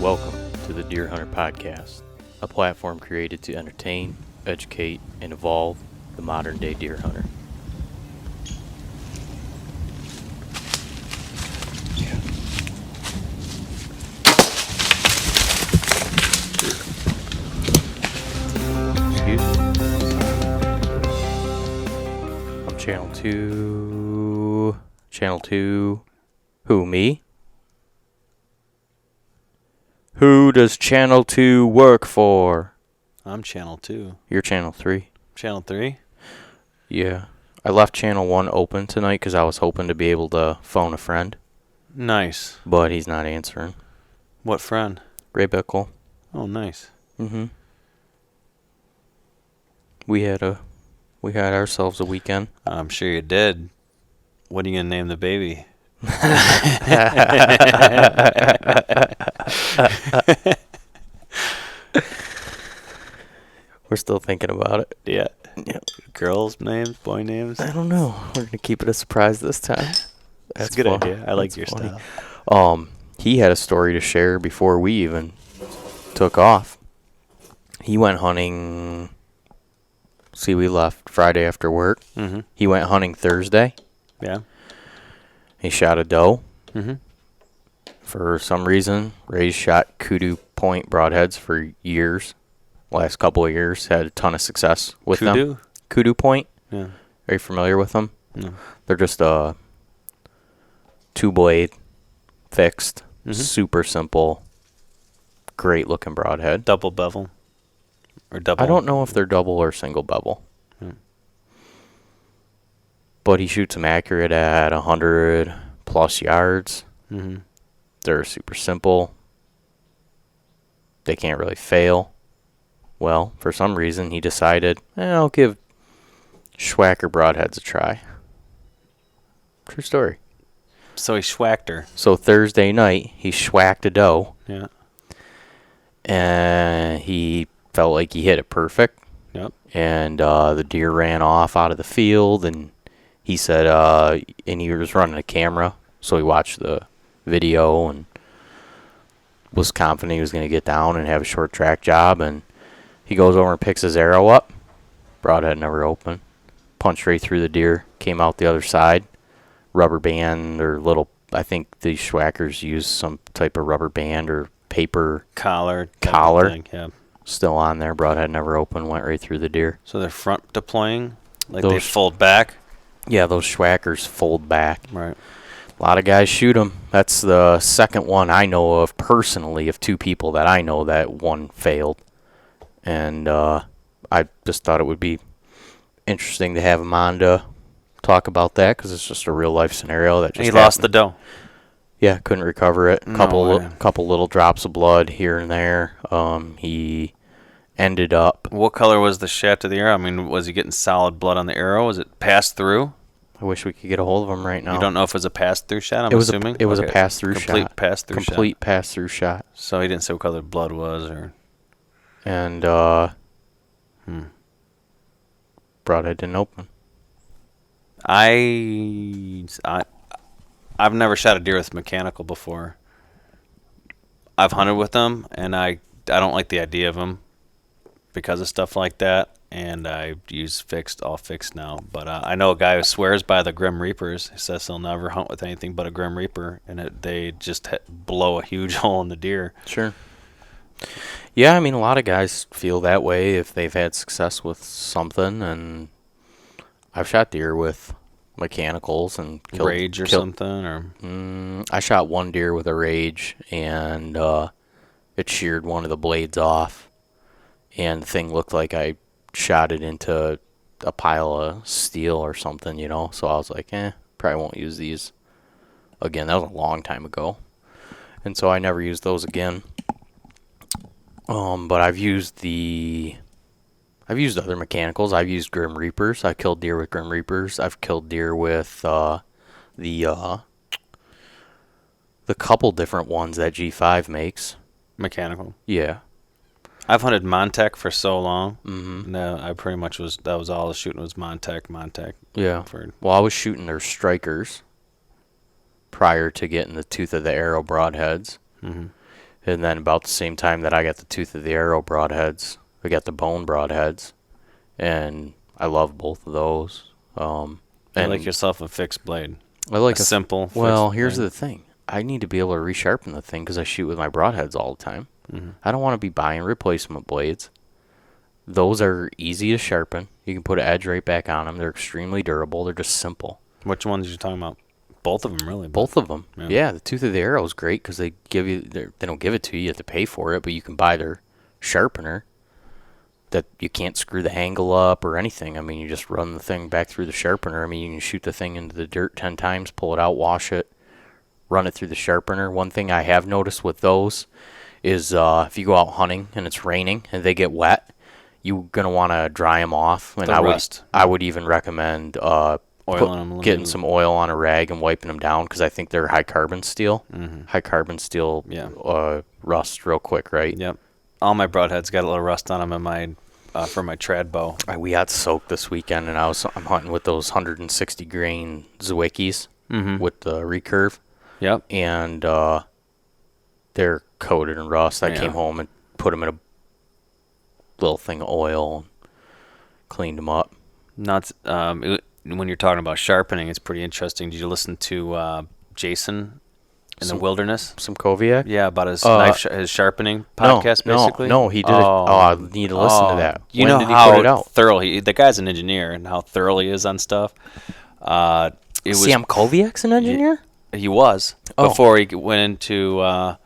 Welcome to the Deer Hunter Podcast, a platform created to entertain, educate, and evolve the modern-day deer hunter. Excuse me. I'm Channel 2. Channel 2. Who, me? Who does Channel 2 work for? I'm Channel 2. You're Channel 3. Channel 3? Yeah. I left Channel 1 open tonight because I was hoping to be able to phone a friend. Nice. But he's not answering. What friend? Ray Bickle. Oh, nice. Mm-hmm. We had ourselves a weekend. I'm sure you did. What are you going to name the baby? We're still thinking about it. Yeah. Yeah. Girls' names? Boy names? I don't know. We're gonna keep it a surprise this time. That's a good idea. I like your funny style. He had a story to share before we even took off. He went hunting. See, we left Friday after work. Mm-hmm. He went hunting Thursday. Yeah. He shot a doe. Mm-hmm. For some reason, Ray's shot kudu point broadheads for years. Last couple of years, had a ton of success with them. Kudu point? Yeah. Are you familiar with them? No. They're just a two-blade, fixed, super simple, great-looking broadhead. Double bevel? Or double? I don't know if they're double or single bevel. But he shoots them accurate at 100-plus yards. Mm-hmm. They're super simple. They can't really fail. Well, for some reason, he decided, I'll give Schwacker broadheads a try. True story. So he schwacked her. So Thursday night, he schwacked a doe. Yeah. And he felt like he hit it perfect. Yep. And the deer ran off out of the field. And he said, and he was running a camera. So he watched the video and was confident he was going to get down and have a short track job. And he goes over and picks his arrow up. Broadhead never opened. Punched right through the deer. Came out the other side. Rubber band or little, I think the Schwackers use some type of rubber band or paper collar. Thing, yeah. Still on there. Broadhead never opened. Went right through the deer. So they're front deploying? Like they fold back? Yeah, those Schwackers fold back. Right. A lot of guys shoot them. That's the second one I know of personally of two people that I know that one failed. And I just thought it would be interesting to have him on to talk about that because it's just a real life scenario that just He lost the doe. Yeah, couldn't recover it. No couple little drops of blood here and there. He ended up. What color was the shaft of the arrow? I mean, was he getting solid blood on the arrow? Was it passed through? I wish we could get a hold of him right now. You don't know if it was a pass-through shot, I'm assuming? It was a pass-through shot. Complete pass-through shot. Complete pass-through shot. So he didn't say what color the blood was, or... And, broadhead didn't open. I've never shot a deer with mechanical before. I've hunted with them, and I don't like the idea of them because of stuff like that. And I use all fixed now. But I know a guy who swears by the Grim Reapers. He says he'll never hunt with anything but a Grim Reaper, and they just blow a huge hole in the deer. Sure. Yeah, I mean, a lot of guys feel that way if they've had success with something, and I've shot deer with mechanicals and killed... Rage or something? Or I shot one deer with a Rage, and it sheared one of the blades off, and the thing looked like I shot it into a pile of steel or something, you know? So I was like, probably won't use these again. That was a long time ago. And so I never used those again. But I've used other mechanicals. I've used Grim Reapers. I killed deer with Grim Reapers. I've killed deer with the couple different ones that G5 makes. Mechanical. Yeah. I've hunted Montec for so long. Mm-hmm. No, I pretty much that was all I was shooting was Montec. Yeah. Well, I was shooting their strikers prior to getting the tooth of the arrow broadheads. Mm-hmm. And then about the same time that I got the Tooth of the Arrow broadheads, I got the bone broadheads, and I love both of those. You And like yourself a fixed blade. I like a simple. Well, fixed here's blade. the thing: I need to be able to resharpen the thing because I shoot with my broadheads all the time. I don't want to be buying replacement blades. Those are easy to sharpen. You can put an edge right back on them. They're extremely durable. They're just simple. Which ones are you talking about? Both of them, really. Both of them. Yeah. Yeah, the Tooth of the Arrow is great because they don't give it to you. You have to pay for it, but you can buy their sharpener that you can't screw the angle up or anything. I mean, you just run the thing back through the sharpener. I mean, you can shoot the thing into the dirt 10 times, pull it out, wash it, run it through the sharpener. One thing I have noticed with those is if you go out hunting and it's raining and they get wet, you're going to want to dry them off. And I would even recommend Oil on them, getting some oil on a rag and wiping them down because I think they're high carbon steel. High carbon steel rust real quick, right? Yep. All my broadheads got a little rust on them in my for my trad bow. We got soaked this weekend, and I'm hunting with those 160 grain Zwickis with the recurve. Yep. And they're coated in rust. I came home and put them in a little thing of oil and cleaned them up. When you're talking about sharpening, it's pretty interesting. Did you listen to Jason in the Wilderness? Some Koviak? Yeah, about his his sharpening podcast, basically. No, he did it. Oh, I need to listen to that. You When know did he how put it out? thorough the guy's an engineer and how thorough he is on stuff. Sam Koviak's an engineer? He was before he went into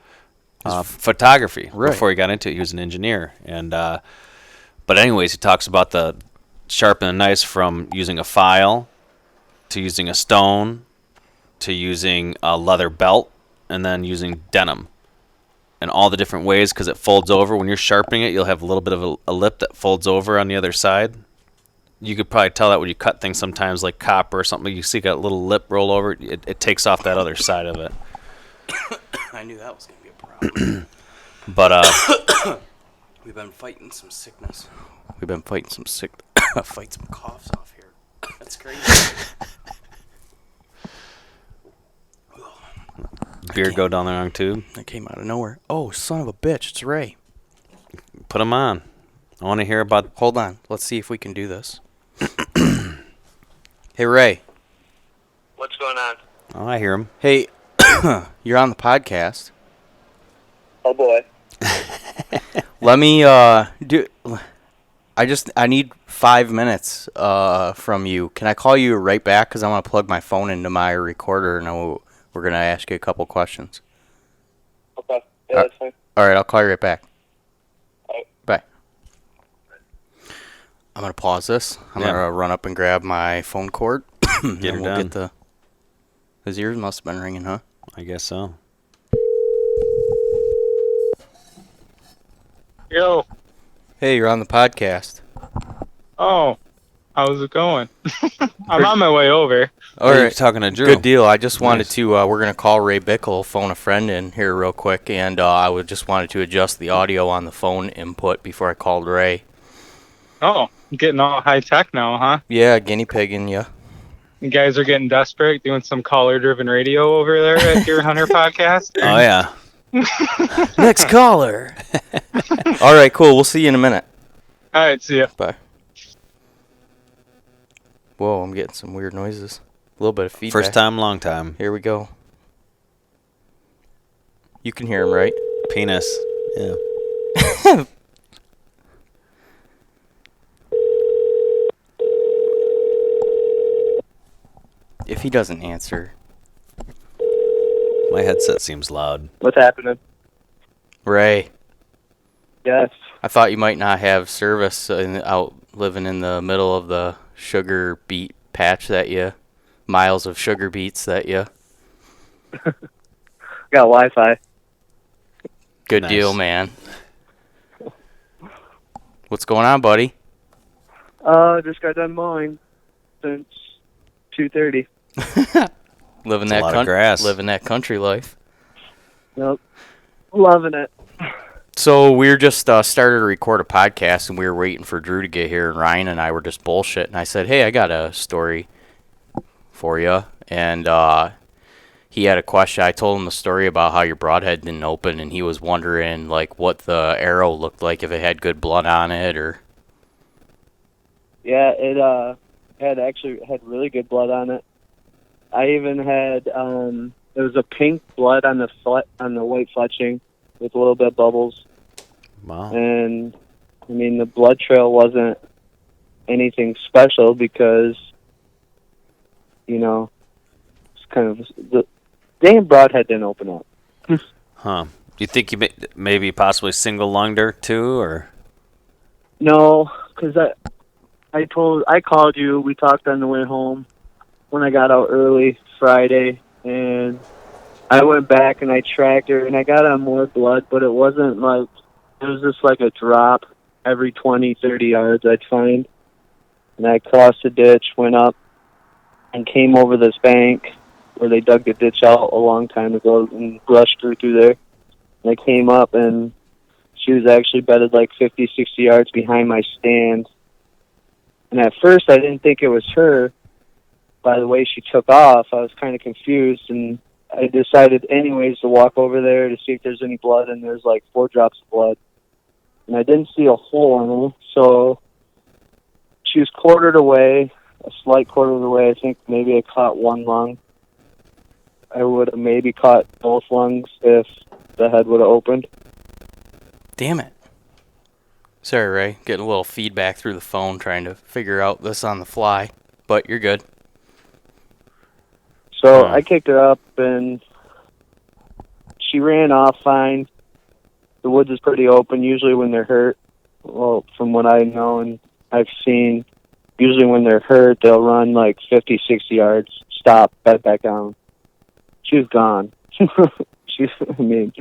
photography. Right. Before he got into it, he was an engineer. And but anyways, he talks about the sharpening knives from using a file to using a stone to using a leather belt and then using denim and all the different ways because it folds over. When you're sharpening it, you'll have a little bit of a lip that folds over on the other side. You could probably tell that when you cut things sometimes like copper or something. You see a little lip roll over. It takes off that other side of it. I knew that was going to be a problem. But We've been fighting some sickness. We've been fighting some fight some coughs off here. That's crazy. beard go down the wrong tube. That came out of nowhere. Oh, son of a bitch. It's Ray. Put them on. I want to hear about... Hold on. Let's see if we can do this. Hey, Ray. What's going on? Oh, I hear him. Hey, you're on the podcast. Oh boy. Let me do... I need 5 minutes from you. Can I call you right back? Because I want to plug my phone into my recorder, and we're going to ask you a couple questions. Okay. Yeah, that's fine. All right, I'll call you right back. All right. Bye. I'm going to pause this. I'm going to run up and grab my phone cord. Get her done. His ears must have been ringing, huh? I guess so. Yo. Hey, you're on the podcast. Oh, how's it going? I'm on my way over. All You're right, talking to Drew. good deal. I just wanted Nice. to, we're going to call Ray Bickle, phone a friend in here real quick, and I just wanted to adjust the audio on the phone input before I called Ray. Oh, getting all high tech now, huh? Yeah, guinea pigging you. You guys are getting desperate, doing some caller-driven radio over there at your Hunter podcast. Oh, yeah. Next caller. All right, cool. We'll see you in a minute. All right, see ya. Bye. Whoa, I'm getting some weird noises. A little bit of feedback. First time, long time. Here we go. You can hear him, right? Penis. Yeah. If he doesn't answer. My headset seems loud. What's happening? Ray, Yes. I thought you might not have service out living in the middle of the sugar beet patch miles of sugar beets that you. Got Wi-Fi. Good Nice. deal, man. What's going on, buddy? Just got done mowing since 2:30. Living That's a lot of grass. Living that country life. Yep. Loving it. So we were just started to record a podcast, and we were waiting for Drew to get here, and Ryan and I were just bullshitting. I said, hey, I got a story for you. And he had a question. I told him the story about how your broadhead didn't open, and he was wondering like what the arrow looked like, if it had good blood on it or. Yeah, it had really good blood on it. I even had there was a pink blood on the white fletching with a little bit of bubbles. Wow. And I mean, the blood trail wasn't anything special because, you know, it's kind of the damn broadhead didn't open up. Huh. Do you think you maybe possibly single lunged her too, or? No, because I called you. We talked on the way home when I got out early Friday, and I went back and I tracked her, and I got on more blood, but it wasn't like, it was just like a drop every 20, 30 yards I'd find. And I crossed the ditch, went up, and came over this bank where they dug the ditch out a long time ago and brushed her through there. And I came up, and she was actually bedded like 50, 60 yards behind my stand. And at first I didn't think it was her. By the way she took off, I was kind of confused, and I decided anyways to walk over there to see if there's any blood, and there's like 4 drops of blood. And I didn't see a hole in her, so she was quartered away, a slight quartered away. I think maybe I caught one lung. I would have maybe caught both lungs if the head would have opened. Damn it. Sorry, Ray. Getting a little feedback through the phone trying to figure out this on the fly. But you're good. So I kicked her up, and she ran off fine. The woods is pretty open usually when they're hurt. Well, from what I know and I've seen, usually when they're hurt, they'll run like 50, 60 yards, stop, bed back down. She was gone. I mean,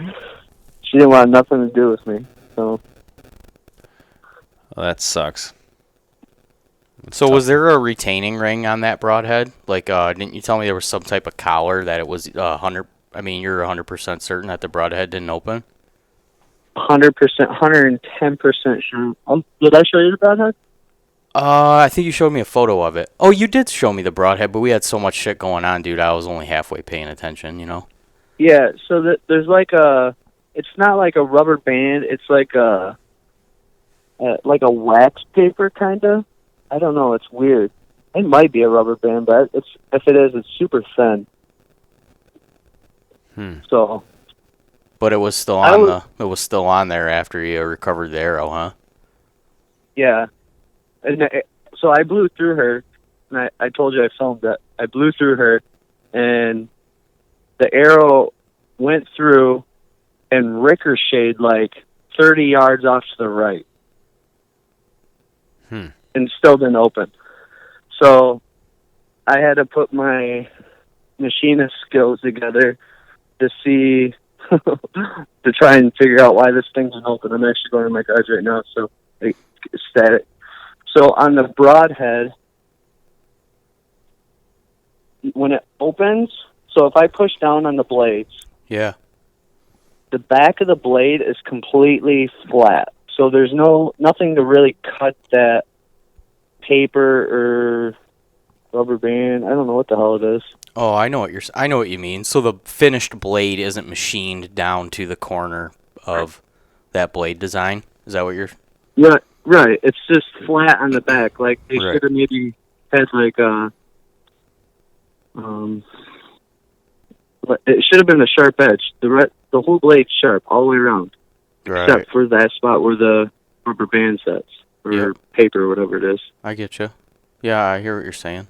she didn't want nothing to do with me. So. Well, that sucks. So was there a retaining ring on that broadhead? Like, didn't you tell me there was some type of collar that it was 100? I mean, you're 100% certain that the broadhead didn't open? 100%, 110% sure. Did I show you the broadhead? I think you showed me a photo of it. Oh, you did show me the broadhead, but we had so much shit going on, dude. I was only halfway paying attention, you know? Yeah, so there's like it's not like a rubber band. It's like a wax paper, kind of. I don't know. It's weird. It might be a rubber band, but if it is, it's super thin. So. But it was still on it was still on there after you recovered the arrow, huh? Yeah. And so I blew through her, and I told you I filmed that. I blew through her, and the arrow went through and ricocheted like 30 yards off to the right. And still didn't open. So I had to put my machinist skills together to see, to try and figure out why this thing didn't open. I'm actually going to my guards right now, so it's static. So on the broadhead, when it opens, so if I push down on the blades, yeah, the back of the blade is completely flat. So there's nothing to really cut that paper or rubber band. I don't know what the hell it is. Oh, I know what you mean. So the finished blade isn't machined down to the corner of that blade design. Is that what you're? Yeah, right. It's just flat on the back. Like they should have maybe had like it should have been a sharp edge. The whole blade's sharp all the way around, except for that spot where the rubber band sets or paper or whatever it is. I get you. Yeah, I hear what you're saying.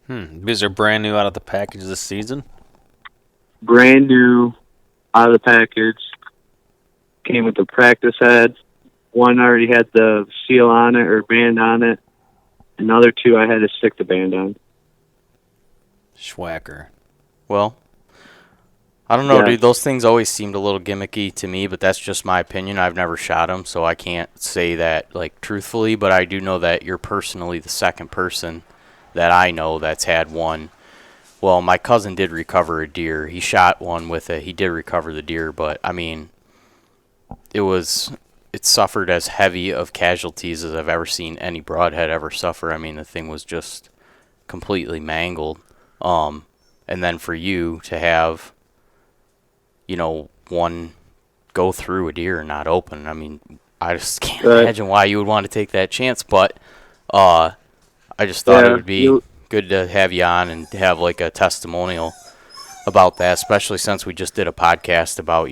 These are brand new out of the package this season? Brand new out of the package. Came with the practice head. One already had the seal on it or band on it. Another 2 I had to stick the band on. Schwacker. Well, I don't know, dude. Those things always seemed a little gimmicky to me, but that's just my opinion. I've never shot them, so I can't say that like truthfully, but I do know that you're personally the second person that I know that's had one. Well, my cousin did recover a deer. He shot one with it. He did recover the deer, but I mean, it suffered as heavy of casualties as I've ever seen any broadhead ever suffer. I mean, the thing was just completely mangled. and then for you to have, one go through a deer and not open. I mean, I just can't imagine why you would want to take that chance, but I just thought it would be good to have you on and have like a testimonial about that, especially since we just did a podcast about,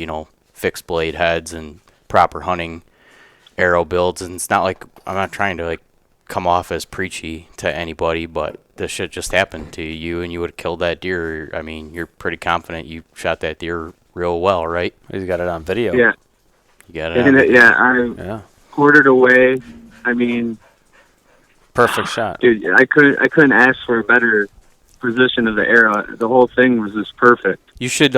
fixed blade heads and proper hunting arrow builds. And it's not like I'm not trying to like come off as preachy to anybody, but this shit just happened to you and you would have killed that deer. I mean, you're pretty confident you shot that deer real well, right? He's got it on video. Yeah. You got it on video. Yeah, I quartered away. I mean, perfect shot. Dude, I couldn't ask for a better position of the arrow. The whole thing was just perfect. You should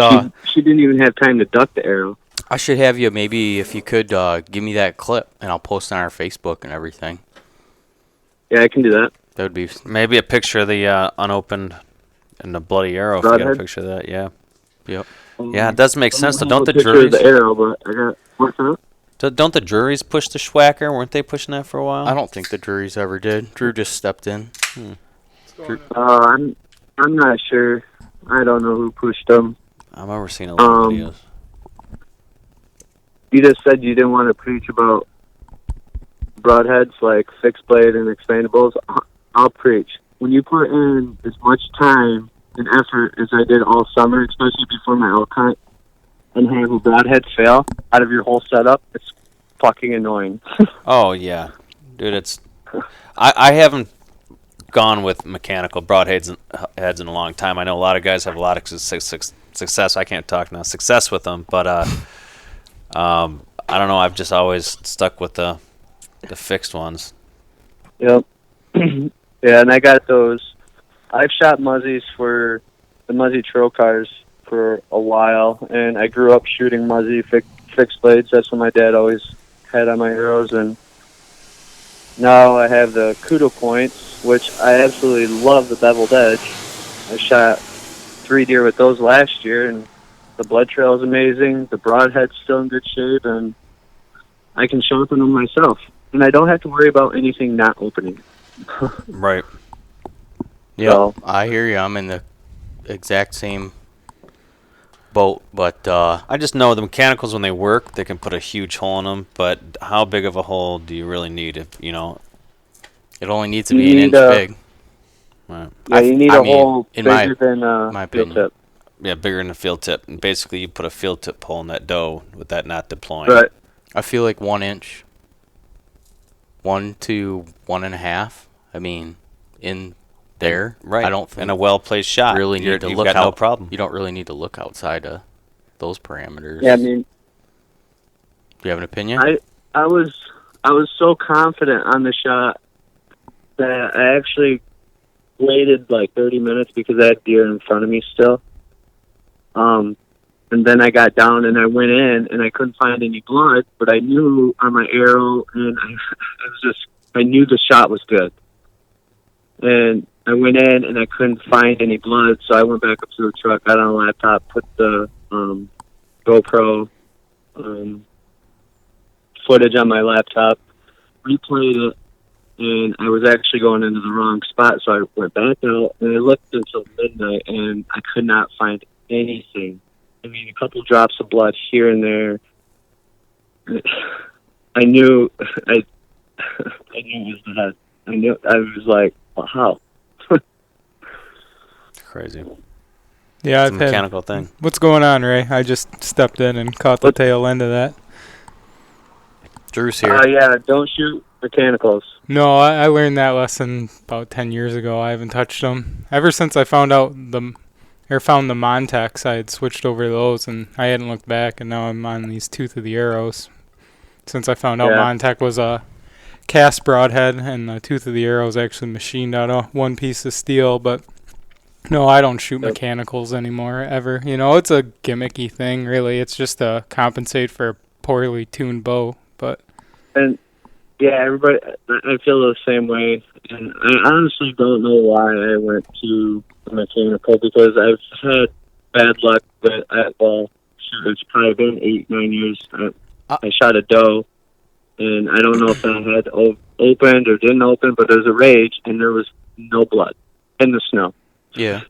she didn't even have time to duck the arrow. I should have you, maybe if you could give me that clip and I'll post it on our Facebook and everything. Yeah, I can do that. That would be maybe a picture of the unopened and the bloody arrow. Broadhead? If you got a picture of that, yeah. Yep. Yeah, it does make sense. Though. Don't the picture juries? Of the arrow, but I got what's that? Don't the juries push the schwacker? Weren't they pushing that for a while? I don't think the juries ever did. Drew just stepped in. I'm not sure. I don't know who pushed them. I remember seeing a lot of videos. You just said you didn't want to preach about broadheads like fixed blade and expandables. I'll preach. When you put in as much time and effort as I did all summer, especially before my elk hunt, and have a broadhead fail out of your whole setup, it's fucking annoying. Oh, yeah. Dude, it's... I haven't gone with mechanical broadheads heads in a long time. I know a lot of guys have a lot of success. I can't talk now. Success with them, but I don't know. I've just always stuck with the fixed ones. Yep. Yeah, and I got those. I've shot muzzies for the muzzy trail cars for a while, and I grew up shooting muzzy fixed blades. That's what my dad always had on my arrows, and now I have the Kudo points, which I absolutely love the beveled edge. I shot 3 deer with those last year, and the blood trail is amazing. The broadhead's still in good shape, and I can sharpen them myself. And I don't have to worry about anything not opening. Right. Yeah, So, I hear you. I'm in the exact same boat, but I just know the mechanicals, when they work, they can put a huge hole in them, but how big of a hole do you really need if, it only needs to be an inch big. Right. Yeah, you need a hole bigger than my field opinion. tip. Yeah, bigger than a field tip. And basically, you put a field tip hole in that doe with that not deploying. Right. I feel like 1 inch, 1 to 1.5. I mean, in there, Right. I don't think and a well-placed shot. really need to you've look got out. no problem. You don't really need to look outside of those parameters. Yeah, I mean, Do you have an opinion? I was so confident on the shot that I actually waited like 30 minutes because I had deer in front of me still. And then I got down and I went in and I couldn't find any blood, but I knew on my arrow and I knew the shot was good. And I went in and I couldn't find any blood, so I went back up to the truck, got on a laptop, put the GoPro footage on my laptop, replayed it, and I was actually going into the wrong spot, so I went back out and I looked until midnight and I could not find anything. I mean, a couple drops of blood here and there. I knew it was the head. I was like, well, how? Crazy. Yeah, It's a mechanical thing. What's going on, Ray? I just stepped in and caught the tail end of that. Drew's here. Yeah, don't shoot mechanicals. No, I learned that lesson about 10 years ago. I haven't touched them. Ever since I found the Montex, I had switched over to those, and I hadn't looked back, and now I'm on these Tooth of the Arrows. Since I found out Montec was a cast broadhead, and the Tooth of the Arrow is actually machined out of one piece of steel, but no, I don't shoot mechanicals anymore, ever. It's a gimmicky thing, really. It's just to compensate for a poorly tuned bow, but... And, yeah, everybody, I feel the same way, and I honestly don't know why I went to the mechanical, because I've had bad luck with, it's probably been 8-9 years. I shot a doe, and I don't know if that had opened or didn't open, but there was a rage, and there was no blood in the snow. Yeah.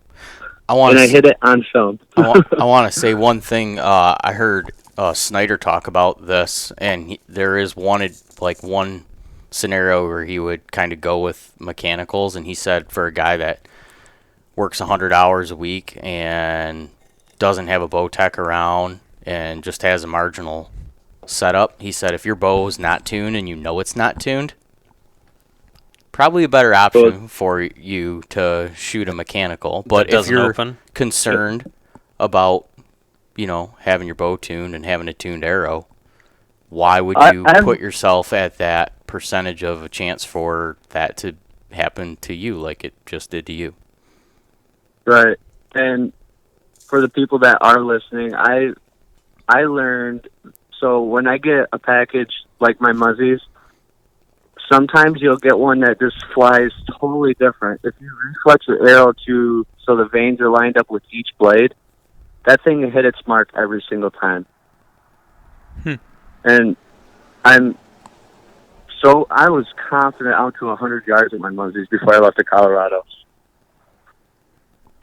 and I hit it on film. I want to say one thing. I heard Snyder talk about this, and there is one scenario where he would kind of go with mechanicals, and he said for a guy that works 100 hours a week and doesn't have a bow tech around and just has a marginal setup, he said if your bow is not tuned and you know it's not tuned, probably a better option for you to shoot a mechanical. But if you're concerned about, having your bow tuned and having a tuned arrow, why would you put yourself at that percentage of a chance for that to happen to you like it just did to you? Right. And for the people that are listening, I learned, so when I get a package like my Muzzies, sometimes you'll get one that just flies totally different. If you reflex your arrow so the vanes are lined up with each blade, that thing will hit its mark every single time. And I was confident out to 100 yards with my Muzzies before I left to Colorado.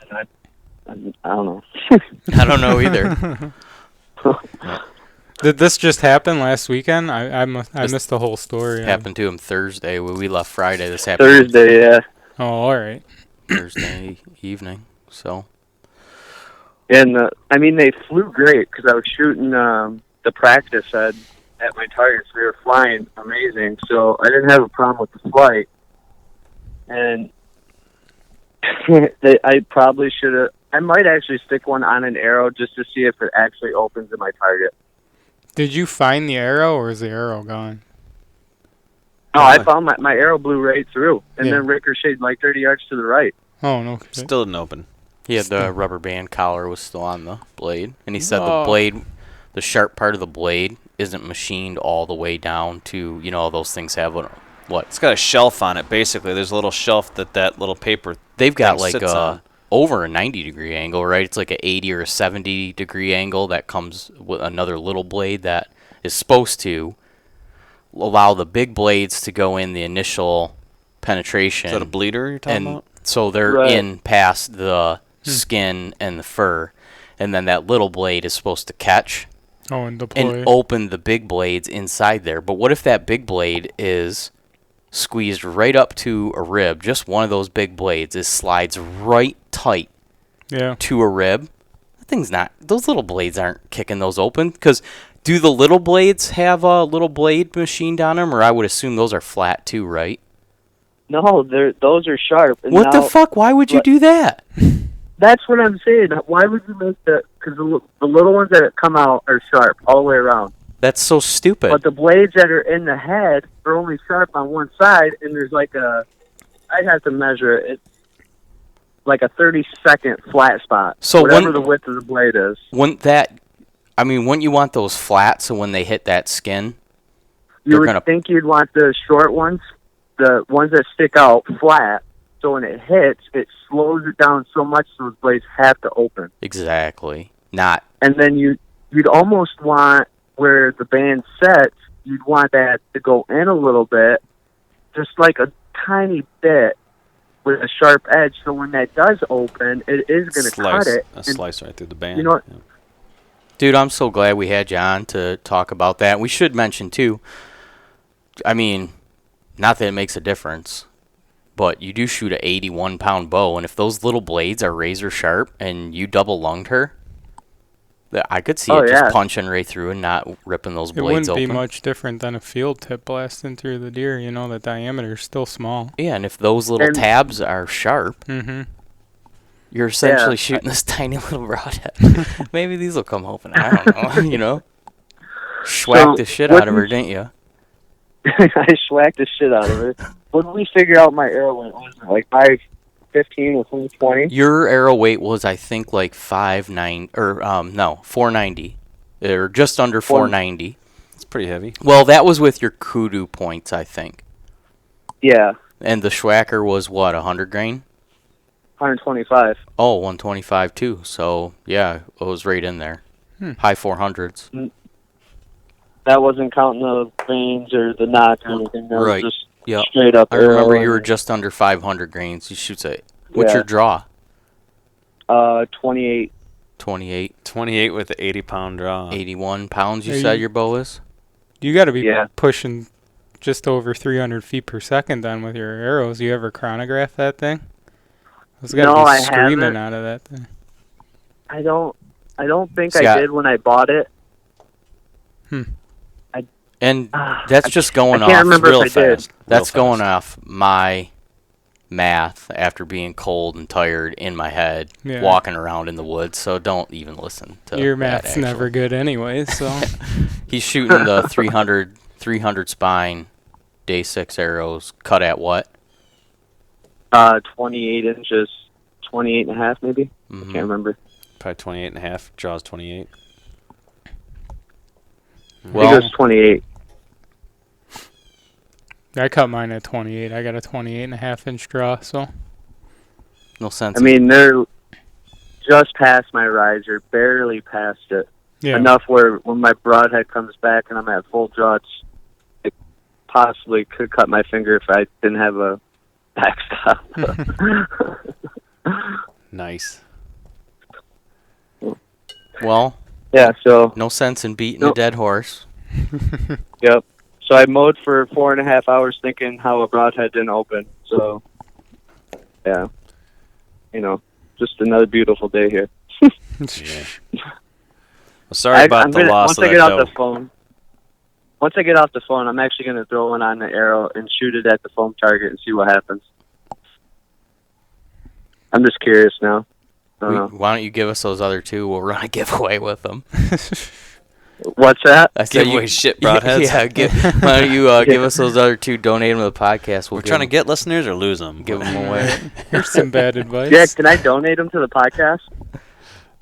And I don't know. I don't know either. Did this just happen last weekend? I missed the whole story. Happened to him Thursday. We left Friday. This happened Thursday, yeah. Oh, all right. Thursday evening. So. And they flew great because I was shooting the practice head at my targets. They were flying amazing, so I didn't have a problem with the flight. And I probably should have. I might actually stick one on an arrow just to see if it actually opens in my target. Did you find the arrow, or is the arrow gone? No, I found my arrow blew right through, and then ricocheted like 30 yards to the right. Oh, no. Still didn't open. He had the rubber band collar was still on the blade, and he said the sharp part of the blade isn't machined all the way down to, those things have what? It's got a shelf on it, basically. There's a little shelf that little paper they've got thing like sits on. Over a 90-degree angle, right? It's like an 80 or a 70-degree angle that comes with another little blade that is supposed to allow the big blades to go in the initial penetration. Is that a bleeder you're talking about? So they're in past the skin and the fur, and then that little blade is supposed to catch and deploy and open the big blades inside there. But what if that big blade is squeezed right up to a rib? Just one of those big blades slides right tight to a rib. Those little blades aren't kicking those open, because do the little blades have a little blade machined on them, or I would assume those are flat too, right? No, those are sharp. And what the fuck? Why would you do that? That's what I'm saying. Why would you make because the little ones that come out are sharp all the way around. That's so stupid. But the blades that are in the head are only sharp on one side, and there's I'd have to measure it. It's like a 30-second flat spot. So whatever the width of the blade is. Wouldn't you want those flat so when they hit that skin? You would think you'd want the short ones, the ones that stick out flat, so when it hits, it slows it down so much those blades have to open. Exactly. And then you'd almost want, where the band sets, you'd want that to go in a little bit, just like a tiny bit with a sharp edge, so when that does open, it is going to cut it. Slice right through the band. Dude, I'm so glad we had you on to talk about that. We should mention, too, not that it makes a difference, but you do shoot a 81-pound bow, and if those little blades are razor sharp and you double-lunged her, I could see it just punching right through and not ripping those blades open. It wouldn't be much different than a field tip blasting through the deer. The diameter is still small. Yeah, and if those little tabs are sharp, you're essentially shooting this tiny little broadhead. Maybe these will come open. I don't know. Schwacked the shit out of her, didn't you? I schwacked the shit out of her. When we figure out my arrow weight, was it like 515 or 420? Your arrow weight was, I think, like 490, or just under 490. It's pretty heavy. Well, that was with your kudu points, I think. Yeah. And the Schwacker was what, 100 grain? 125. Oh, 125 too. So yeah, it was right in there. High 400s. That wasn't counting the veins or the knots or anything. That was just straight up. I remember you were just under 500 grains. You shoot What's your draw? 28. 28, 28 with the 80-pound draw. 81 pounds. You Are said you- your bow is. You got to be Yeah. pushing just over 300 feet per second then with your arrows. You ever chronograph that thing? It's got to No, be I screaming haven't. out of that thing. I don't think See, I did when I bought it. And Ah, that's just going I can't off. remember Real if I did. fast. That's real going fast. off my math after being cold and tired in my head, Yeah. walking around in the woods. So don't even listen to Your that, math's actually. never good anyway, so. He's shooting the 300 spine, day 6 arrows, cut at what? 28 inches, 28 and a half maybe. Mhm. Can't remember. Probably 28 and a half. Draws 28. I Well, think it was 28. I cut mine at 28. I got a 28.5-inch draw, so. no sense. I mean, they're just past my riser, barely past it. Yeah. Enough where when my broadhead comes back and I'm at full draw, it possibly could cut my finger if I didn't have a backstop. Nice. Well, Yeah, so, no sense in beating a Nope. dead horse. yep. So I mowed for 4.5 hours thinking how a broadhead didn't open. So, yeah. You know, just another beautiful day here. Yeah. Well, sorry about the loss once of I that get off doe. the phone. Once I get off the phone, I'm actually going to throw one on the arrow and shoot it at the foam target and see what happens. I'm just curious now. I don't know. Why don't you give us those other two? We'll run a giveaway with them. What's that? I said Giveaway shit broadheads. Yeah, why don't you give us those other two? Donate them to the podcast. We're trying to get listeners or lose them. give them away. Here's some bad advice. Jack, can I donate them to the podcast?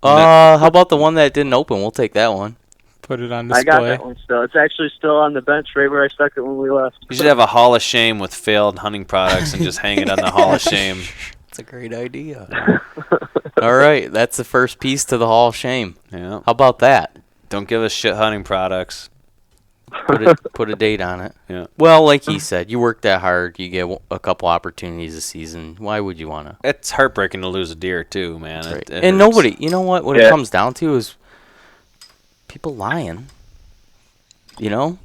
How about the one that didn't open? We'll take that one. Put it on I got display. that one still. It's actually still on the bench right where I stuck it when we left. You should have a Hall of Shame with failed hunting products and just hang it on the Hall of Shame. That's a great idea. All right, that's the first piece to the Hall of Shame. Yeah. How about that? Don't give us shit hunting products. Put a date on it. Yeah. Well, like he said, you work that hard, you get a couple opportunities a season. Why would you want to? It's heartbreaking to lose a deer too, man. Right. It And hurts. nobody, you know what it Yeah. comes down to is people lying. You know?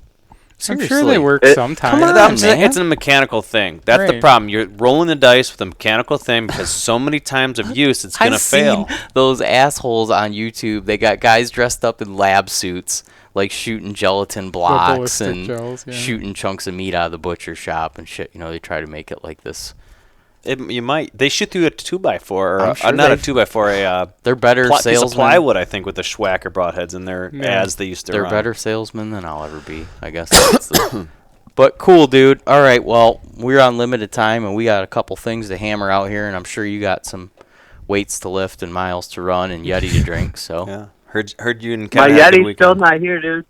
I'm sure Seriously. they work It- sometimes. Come on, man. It's a mechanical thing. That's the Right. problem. You're rolling the dice with a mechanical thing because so many times of use it's gonna I've fail. seen those assholes on YouTube. They got guys dressed up in lab suits, like shooting gelatin blocks ballistic and gels, yeah. shooting chunks of meat out of the butcher shop and shit. You know, they try to make it like this. They shoot through a 2x4 or I'm sure not a they've- 2x4, They're better piece of salesmen. plywood, I think, with the Schwacker broadheads in there Yeah. as they used to They're run. better salesmen than I'll ever be. I guess that's the. But cool, dude. All right, well, we're on limited time, and we got a couple things to hammer out here, and I'm sure you got some weights to lift and miles to run and Yeti to drink. So Yeah, heard you and My Kevin had a good Yeti's still weekend. not here, dude.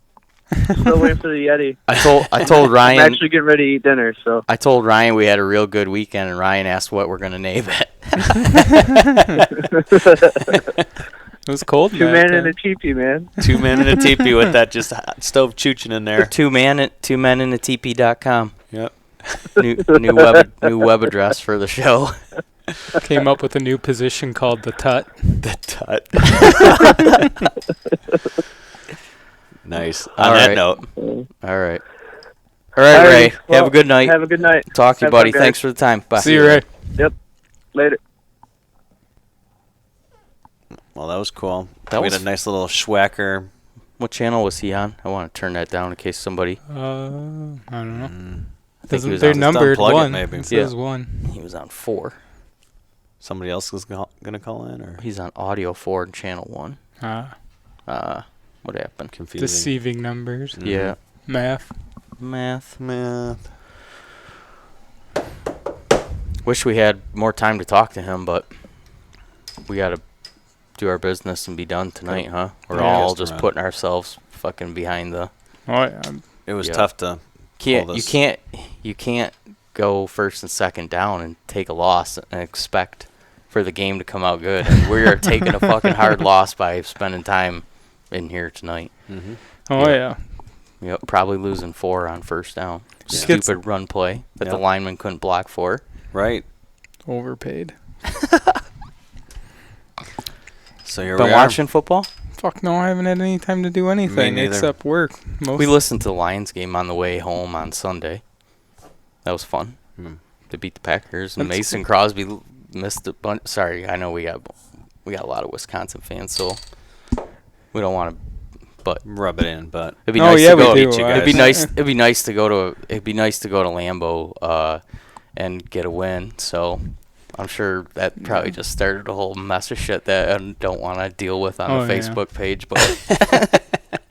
Still waiting for the Yeti. I told I'm Ryan. actually getting ready to eat dinner, so. I told Ryan we had a real good weekend, and Ryan asked what we're gonna name it. It was cold. Two men in a teepee, man. 2 men in a teepee with that just stove chooching in there. two men in a TP.com. Yep. New web address for the show. Came up with a new position called the tut. The tut. Nice. All On that right. note, All right. All right, Ray. Well, have a good night. Have a good night. Talk to you, have fun, buddy. guys. Thanks for the time. Bye. See you, Ray. Later. well, that was cool. That we was had a nice little Schwacker. What channel was he on? I want to turn that down in case somebody. I don't know. I think he was They're on. numbered unplug it, one. maybe. It says one. He was on 4. Somebody else is gonna call in, or He's on audio 4 and channel 1. What happened? confusing. Deceiving numbers. Mhm. Yeah. Math. Math. Math. Wish we had more time to talk to him, but we got to do our business and be done tonight, huh? We're Yeah. all Just just around. putting ourselves fucking behind the. Oh, yeah. It was Yeah. tough to. Can't Pull you this. can't go first and second down and take a loss and expect for the game to come out good. And we are taking a fucking hard loss by spending time in here tonight. Mm-hmm. Oh, Yeah. yeah. Yep, probably losing 4 on first down. Just gets Stupid run play that the Yep. lineman couldn't block for. Right. overpaid. So here Been we are. watching football? Fuck no, I haven't had any time to do anything neither. except work. We listened to the Lions game on the way home on Sunday. That was fun. They beat the Packers, and That's Mason Crosby missed a bunch. Sorry, I know we got a lot of Wisconsin fans, so we don't want to. But Rub it in, but it'd be Oh, nice yeah, to we go. do. It'd be nice. It'd be nice to go to Lambeau and get a win. So I'm sure that probably just started a whole mess of shit that I don't want to deal with on the Yeah. Facebook page. But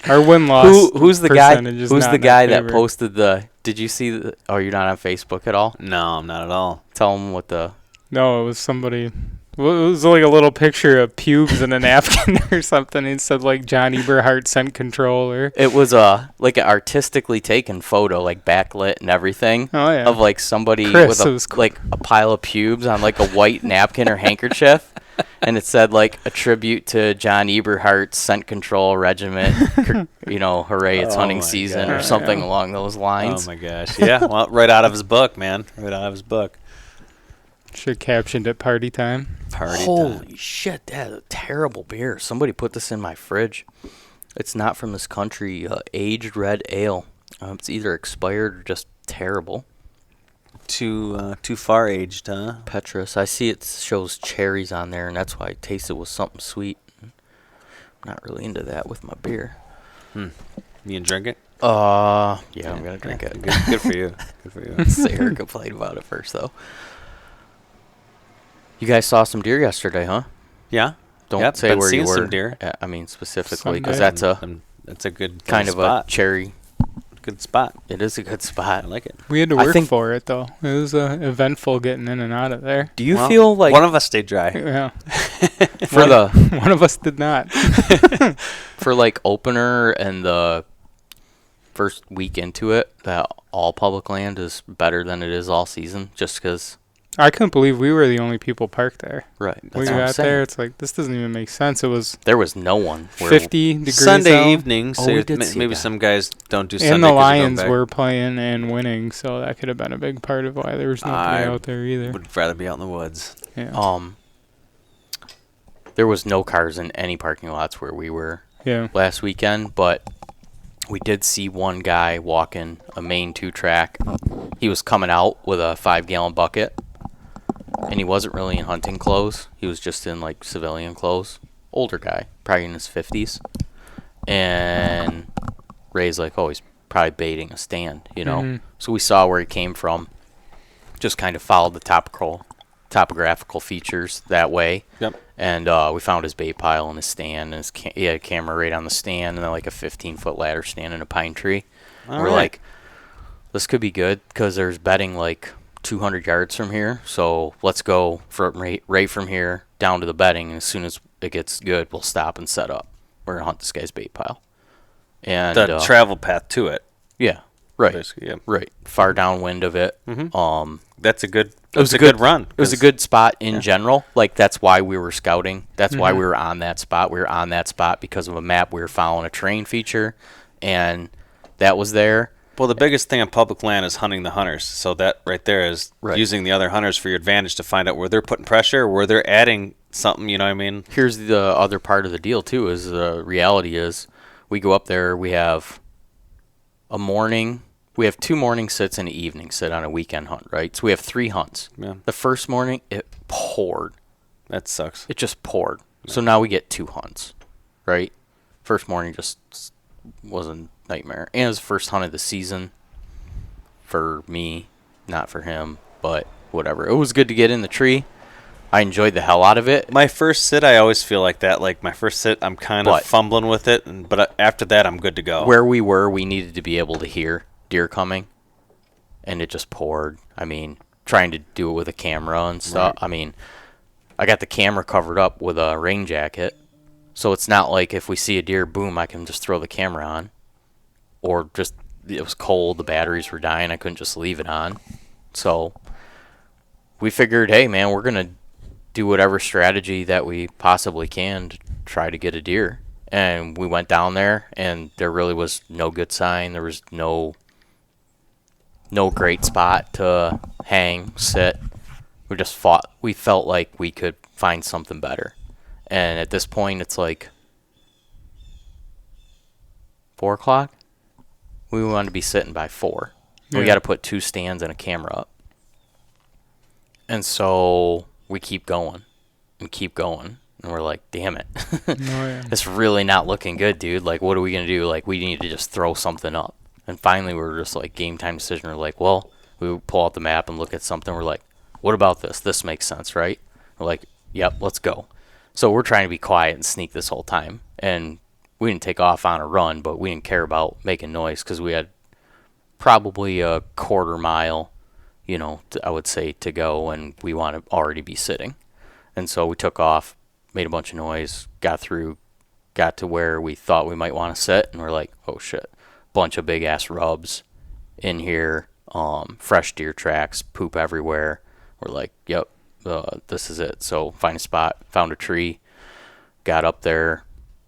Our win-loss who's the guy? percentage is Who's not the in guy our that favor. posted the? Did you see the? Oh, you're not on Facebook at all. no, not at all. Tell them what the. No, it was somebody. Well, it was like a little picture of pubes in a napkin or something. It said like John Eberhart scent control or. It was like an artistically taken photo, like backlit and everything, Oh yeah. of like somebody Chris, with it was cool. like a pile of pubes on like a white napkin or handkerchief, and it said like a tribute to John Eberhart's scent control regiment, hooray, it's Oh hunting my season God. or something Yeah. along those Oh lines. my gosh. Yeah, well, right out of his book, man. Right out of his book. Should have captioned it party time. Party Holy time. shit, that's a terrible beer. Somebody put this in my fridge. It's not from this country. Aged red ale. It's either expired or just terrible. Too far aged, huh? Petrus. I see it shows cherries on there, and that's why I tasted it was something sweet. I'm not really into that with my beer. You can drink it? Yeah, I'm gonna drink it. Good for you. Good for you. Sarah complained about it first, though. You guys saw some deer yesterday, huh? Yeah. Don't Yep, say been where you seeing were. some deer. I mean specifically, because Sunday. That's a good kind of spot. a cherry. Good spot. It is a good I spot. like it. We had to I work think- for it though. It was eventful getting in and out of there. Do you Well, feel like one of us stayed dry? Yeah. for the One of us did not. for like opener and the first week into it that all public land is better than it is all season, just because? I couldn't believe we were the only people parked there. Right. We That's what I'm got saying. there, it's like this doesn't even make sense. It was There was no one. where- 50 degrees Sunday out, evening, so Oh, we you're- did see maybe that. some guys don't do Sunday. and the 'cause they're going Lions back. were playing and winning, so that could have been a big part of why there was nobody I out there either. Would rather be out in the woods. Yeah. There was no cars in any parking lots where we were Yeah. last weekend, but we did see one guy walking a main 2-track. He was coming out with a 5-gallon bucket, and he wasn't really in hunting clothes. He was just in like civilian clothes. Older guy, probably in his 50s. And Ray's like, oh, he's probably baiting a stand, Mhm. So we saw where he came from. Just kind of followed the topographical features that way. Yep. And we found his bait pile and his stand, and he had a camera right on the stand, and then like a 15-foot ladder stand in a pine tree. All We're right. like, this could be good because there's bedding like 200 yards from here, so let's go right from here down to the bedding, and as soon as it gets good, we'll stop and set up. We're gonna hunt this guy's bait pile. And the travel path to it, yeah, right, basically. Yeah. right, far downwind of it. Mhm. That's a good. It was a good run. It was a 'cause- good spot in general. Like, that's why we were scouting. That's why Mhm. we were on that spot. We were on that spot because of a map. We were following a terrain feature, and that was there. Well, the biggest thing on public land is hunting the hunters. So that right there is Right. using the other hunters for your advantage to find out where they're putting pressure, where they're adding something. You know what I mean? Here's the other part of the deal, too, is the reality is we go up there, we have a morning, we have 2 morning sits and an evening sit on a weekend hunt, right? So we have 3 hunts. Yeah. The first morning, it poured. That sucks. It just poured. So now we get 2 hunts, right? First morning just was a nightmare. And it was the first hunt of the season for me, not for him, but whatever. It was good to get in the tree. I enjoyed the hell out of it. My first sit, I always feel like that. Like my first sit, I'm kind of But- fumbling with it, but after that, I'm good to go. Where we were, we needed to be able to hear deer coming, and it just poured. I mean, trying to do it with a camera and stuff. Right. I mean, I got the camera covered up with a rain jacket, so it's not like if we see a deer, boom, I can just throw the camera on. Or just, it was cold, the batteries were dying, I couldn't just leave it on. So we figured, hey, man, we're going to do whatever strategy that we possibly can to try to get a deer. And we went down there, and there really was no good sign. There was no great spot to hang, sit. We just fought. We felt like we could find something better. And at this point, it's like 4 o'clock. We want to be sitting by 4. We got to put 2 stands and a camera up. And so we keep going and keep going. And we're like, damn it. It's really not looking good, dude. Like, what are we going to do? Like, we need to just throw something up. And finally, we were just like, game time decision. We're like, well, we pull out the map and look at something. We're like, what about this? This makes sense, right? We're like, yep, let's go. So we're trying to be quiet and sneak this whole time. And we didn't take off on a run, but we didn't care about making noise because we had probably a quarter mile, I would say, to go, and we want to already be sitting. And so we took off, made a bunch of noise, got to where we thought we might want to sit, and we're like, oh shit, bunch of big ass rubs in here, fresh deer tracks, poop everywhere. We're like, yep, this is it. So find a spot, found a tree, got up there.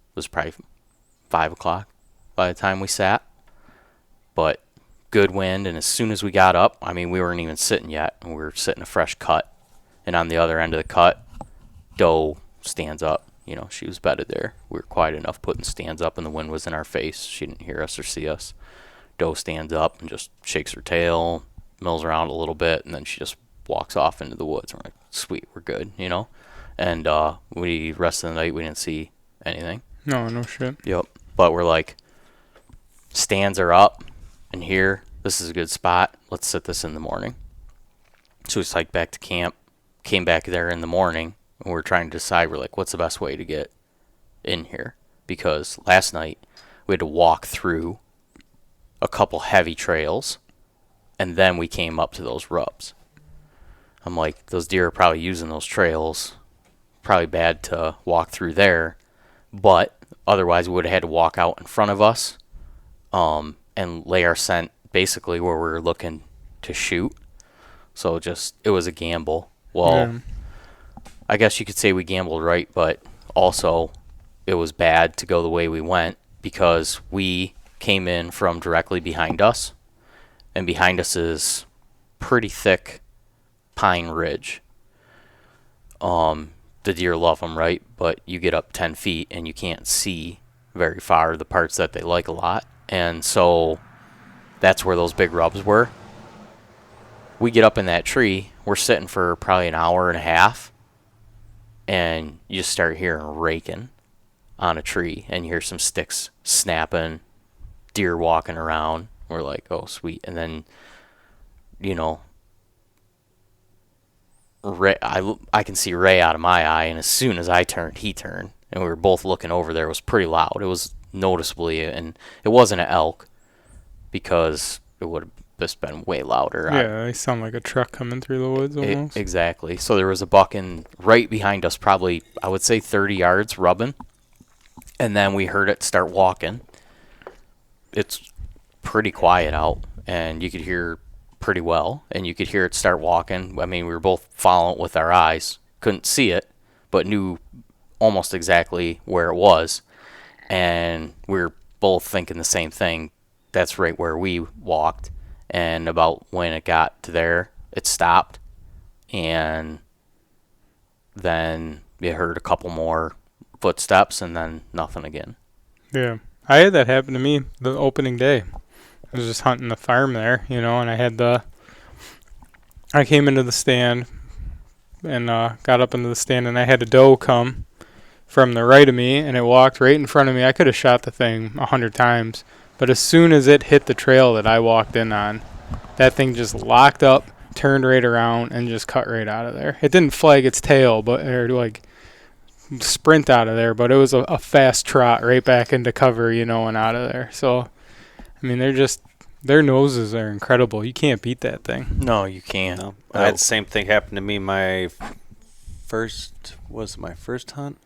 It was probably 5 o'clock by the time we sat, but good wind. And as soon as we got up, I mean, we weren't even sitting yet, and we were sitting a fresh cut. And on the other end of the cut, doe stands up. She was bedded there. We were quiet enough putting stands up, and the wind was in our face. She didn't hear us or see us. Doe stands up and just shakes her tail, mills around a little bit, and then she just walks off into the woods. We're like, sweet, we're good, And rest of the night, we didn't see anything. No shit. Yep. But we're like, stands are up, and here, this is a good spot. Let's sit this in the morning. So we hiked back to camp, came back there in the morning, and we're trying to decide, we're like, what's the best way to get in here? Because last night, we had to walk through a couple heavy trails, and then we came up to those rubs. I'm like, those deer are probably using those trails. Probably bad to walk through there, but otherwise we would have had to walk out in front of us and lay our scent basically where we were looking to shoot. So it was a gamble. Well, I guess you could say we gambled right, but also it was bad to go the way we went because we came in from directly behind us, and behind us is pretty thick pine ridge. The deer love them, right? But you get up 10 feet and you can't see very far the parts that they like a lot. And so that's where those big rubs were. We get up in that tree. We're sitting for probably an hour and a half. And you just start hearing raking on a tree. And you hear some sticks snapping, deer walking around. We're like, oh, sweet. And then, I can see Ray out of my eye, and as soon as I turned, he turned, and we were both looking over there. It was pretty loud. It was noticeably, and it wasn't an elk because it would have just been way louder. Yeah, they sound like a truck coming through the woods almost. Exactly. So there was a buck right behind us, probably, I would say 30 yards rubbing, and then we heard it start walking. It's pretty quiet out, and you could hear pretty well, and you could hear it start walking. I mean, we were both following it with our eyes. Couldn't see it, but knew almost exactly where it was. And we were both thinking the same thing. That's right where we walked. And about when it got to there, it stopped. And then you heard a couple more footsteps, and then nothing again. Yeah. I had that happen to me the opening day. I was just hunting the farm there, and I came into the stand and got up into the stand, and I had a doe come from the right of me, and it walked right in front of me. I could have shot the thing 100 times, but as soon as it hit the trail that I walked in on, that thing just locked up, turned right around, and just cut right out of there. It didn't flag its tail, or sprint out of there, but it was a fast trot right back into cover, and out of there. So I mean, their noses are incredible. You can't beat that thing. No, you can't. No. I had the same thing happen to me. My first hunt?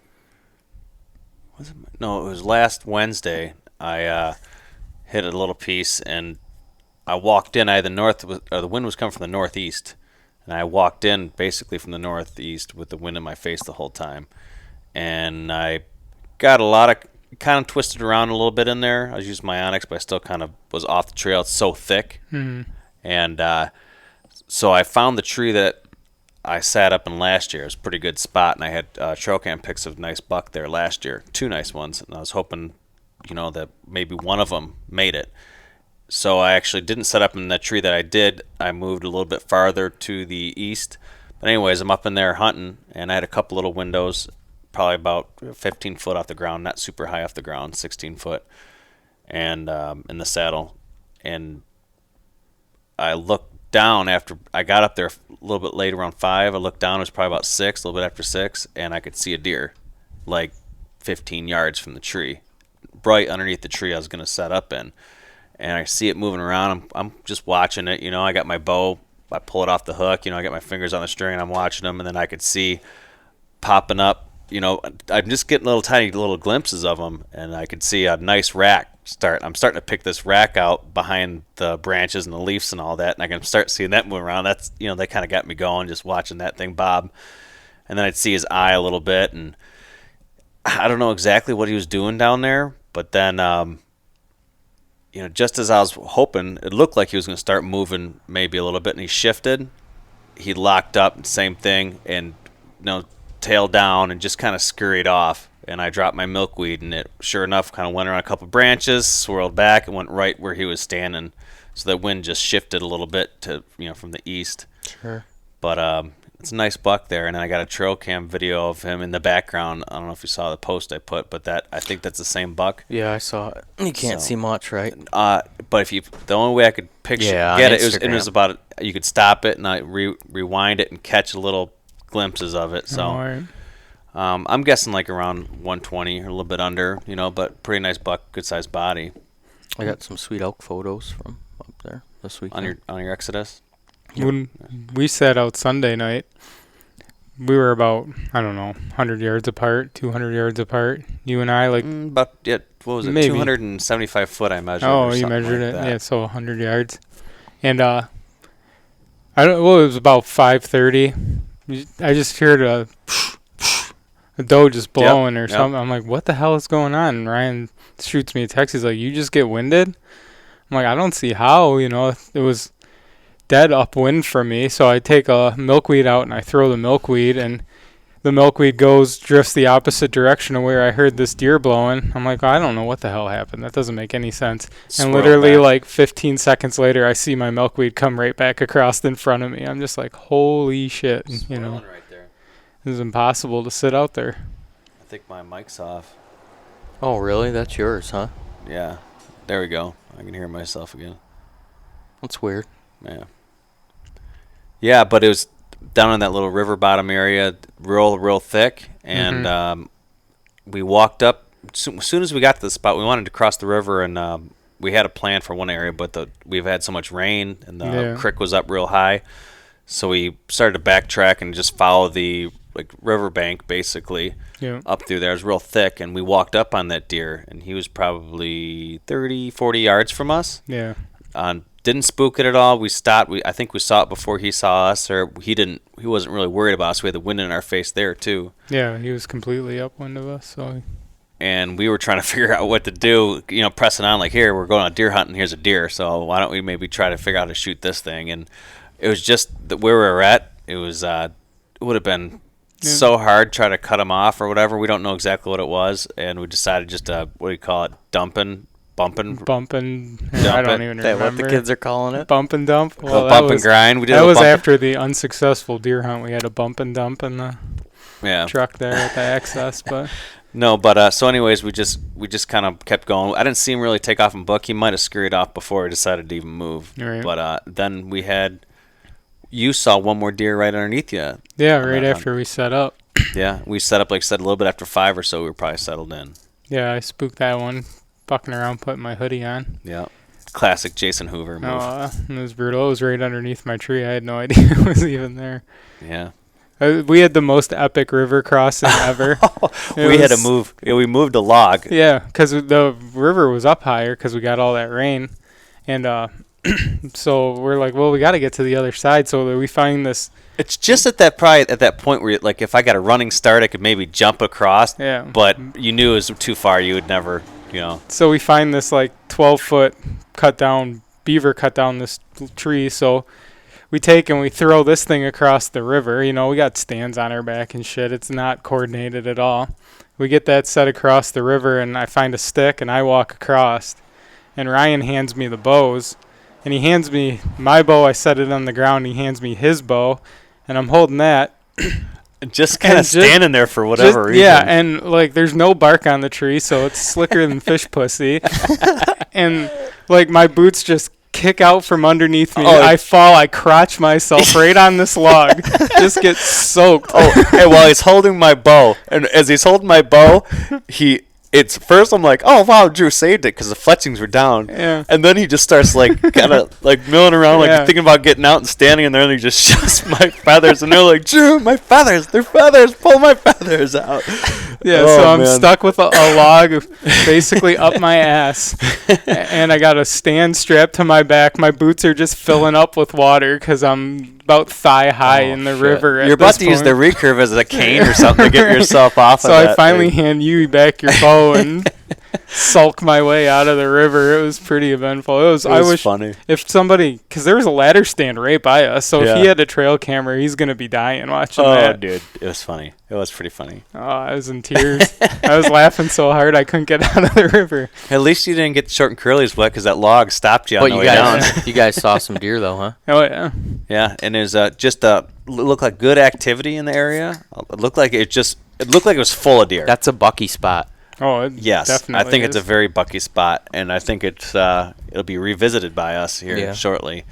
No, it was last Wednesday. I hit a little piece, and I walked in. The wind was coming from the northeast, and I walked in basically from the northeast with the wind in my face the whole time. And I got kind of twisted around a little bit in there. I was using my Onyx, but I still kind of was off the trail. It's so thick. Mm-hmm. And so I found the tree that I sat up in last year. It was a pretty good spot, and I had trail cam pics of nice buck there last year, 2 nice ones, and I was hoping, that maybe one of them made it. So I actually didn't set up in the tree that I did. I moved a little bit farther to the east. But anyways, I'm up in there hunting, and I had a couple little windows, probably about 15 foot off the ground, not super high off the ground, 16 foot, and in the saddle. And I looked down after I got up there a little bit late, around 5. I looked down, it was probably about 6, a little bit after 6, and I could see a deer like 15 yards from the tree, right underneath the tree I was going to set up in. And I see it moving around. I'm just watching it. I got my bow. I pull it off the hook. I got my fingers on the string, and I'm watching them. And then I could see popping up. I'm just getting tiny little glimpses of them, and I could see a nice rack start. I'm starting to pick this rack out behind the branches and the leaves and all that, and I can start seeing that moving around. That's they kind of got me going, just watching that thing bob. And then I'd see his eye a little bit, and I don't know exactly what he was doing down there, but then. Just as I was hoping, it looked like he was going to start moving maybe a little bit, and he shifted. He locked up, same thing, and tail down and just kind of scurried off. And I dropped my milkweed, and it, sure enough, kind of went around a couple branches, swirled back, and went right where he was standing. So the wind just shifted a little bit to from the east. Sure. But it's a nice buck there, and then I got a trail cam video of him in the background. I don't know if you saw the post I put, but I think that's the same buck. Yeah, I saw it. You can't see much, right? But the only way I could get it was about you could stop it and I rewind it and catch little glimpses of it. So I'm guessing like around 120 or a little bit under, but pretty nice buck, good sized body. I got some sweet elk photos from up there this week. On your Exodus. When we set out Sunday night, we were about, 100 yards apart, 200 yards apart. You and I, what was it? Maybe 275 foot I measured. Oh, you measured it? Yeah, so 100 yards. And it was about 5:30. I just heard a doe just blowing or something. I'm like, what the hell is going on? And Ryan shoots me a text. He's like, you just get winded? I'm like, I don't see how, it was dead upwind for me. So I take a milkweed out and I throw the milkweed, and the milkweed drifts the opposite direction of where I heard this deer blowing. I'm like, I don't know what the hell happened. That doesn't make any sense. And literally like 15 seconds later, I see my milkweed come right back across in front of me. I'm just like, holy shit. Right there. It was impossible to sit out there. I think my mic's off. Oh, really? That's yours, huh? Yeah. There we go. I can hear myself again. That's weird. Yeah. Yeah, but it was down in that little river bottom area, real thick, and we walked up. As soon as we got to the spot, we wanted to cross the river, and we had a plan for one area, but we've had so much rain, and the creek was up real high, so we started to backtrack and just follow the riverbank, basically, up through there. It was real thick, and we walked up on that deer, and he was probably 30, 40 yards from us. Yeah. Didn't spook it at all. We stopped. I think we saw it before he saw us, or he didn't. He wasn't really worried about us. We had the wind in our face there too. Yeah, he was completely upwind of us. So. And we were trying to figure out what to do. Pressing on like, here we're going on deer hunting. Here's a deer. So why don't we maybe try to figure out how to shoot this thing? And it was just where we were at. It was. It would have been so hard to try to cut him off or whatever. We don't know exactly what it was, and we decided just to bumping. I don't even remember what the kids are calling it. Bump and dump. Well, bump and grind. We did. That was after the unsuccessful deer hunt. We had a bump and dump in the truck there at the access, but no. But so, anyways, we just kind of kept going. I didn't see him really take off and book. He might have scurried off before he decided to even move. Right. But then you saw one more deer right underneath you. Yeah, right after we set up. Yeah, we set up, like I said, a little bit after 5 or so. We were probably settled in. Yeah, I spooked that one. Fucking around, putting my hoodie on. Yeah. Classic Jason Hoover move. It was brutal. It was right underneath my tree. I had no idea it was even there. Yeah. We had the most epic river crossing ever. Had to move. Yeah, we moved a log. Yeah, because the river was up higher because we got all that rain. And so we're like, well, we got to get to the other side. So we find this. It's just at that point where, like, if I got a running start, I could maybe jump across. Yeah. But you knew it was too far. You would never, So we find this, 12-foot beaver cut down this tree. So we take and we throw this thing across the river. You know, we got stands on our back and shit. It's not coordinated at all. We get that set across the river, and I find a stick, and I walk across. And Ryan hands me the bows, and he hands me my bow. I set it on the ground. He hands me his bow, and I'm holding that. Just kind of standing there for whatever reason. Yeah, and like there's no bark on the tree, so it's slicker than fish pussy. And like my boots just kick out from underneath me. I fall. I crotch myself right on this log. Just get soaked. And while he's holding my bow, and as he's holding my bow, it's first I'm like, oh wow, Drew saved it because the fletchings were down. Yeah. And then he just starts like kind of like milling around, like thinking about getting out and standing in there, and he just shoves my feathers, and they're like, Drew, my feathers, they're feathers, pull my feathers out. Yeah, so I'm stuck with a log basically up my ass, and I got a stand strapped to my back. My boots are just filling up with water because I'm about thigh high in the river. You're about to use the recurve as a cane or something to get yourself off so of that. So I finally hand you back your bow and sulk my way out of the river. It was pretty eventful. It was funny. If somebody, because there was a ladder stand right by us, so if he had a trail camera, he's going to be dying watching that. Oh, dude. It was funny. It was pretty funny. Oh, I was in tears. I was laughing so hard I couldn't get out of the river. At least you didn't get short and curlies wet because that log stopped you on the way down. You guys saw some deer, though, huh? Oh, yeah. Yeah, and there's just looked like good activity in the area. It looked like it was full of deer. That's a bucky spot. Oh, yes, definitely I think is. it's a very bucky spot, and I think it'll be revisited by us here shortly.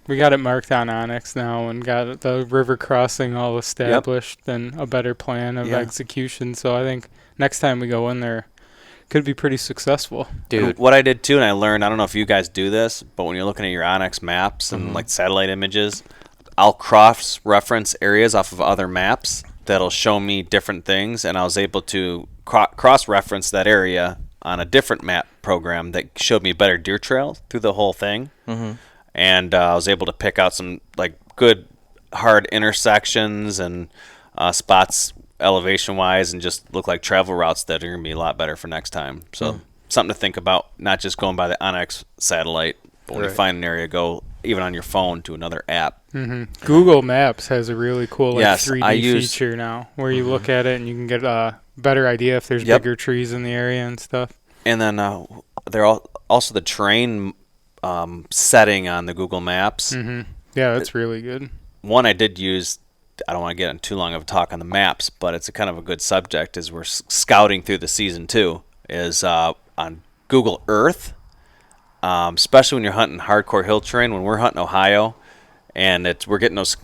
We got it marked on Onyx now and got the river crossing all established and a better plan of execution. So I think next time we go in there, could be pretty successful. Dude, and what I did too, and I learned, I don't know if you guys do this, but when you're looking at your Onyx maps and like satellite images, I'll cross-reference areas off of other maps that'll show me different things, and I was able to cross-reference that area on a different map program that showed me better deer trails through the whole thing. Mm-hmm. And I was able to pick out some like good hard intersections and spots elevation-wise, and just look like travel routes that are going to be a lot better for next time. So something to think about, not just going by the Onyx satellite, but when you find an area, go even on your phone to another app. Mm-hmm. Google Maps has a really cool 3D use feature now where you look at it and you can get a better idea if there's bigger trees in the area and stuff. And then they're also the terrain setting on the Google Maps. Mm-hmm. Yeah, that's really good. One I did use, I don't want to get on too long of a talk on the maps, but it's a kind of a good subject as we're scouting through the season too, is on Google Earth, especially when you're hunting hardcore hill terrain. When we're hunting Ohio and we're getting those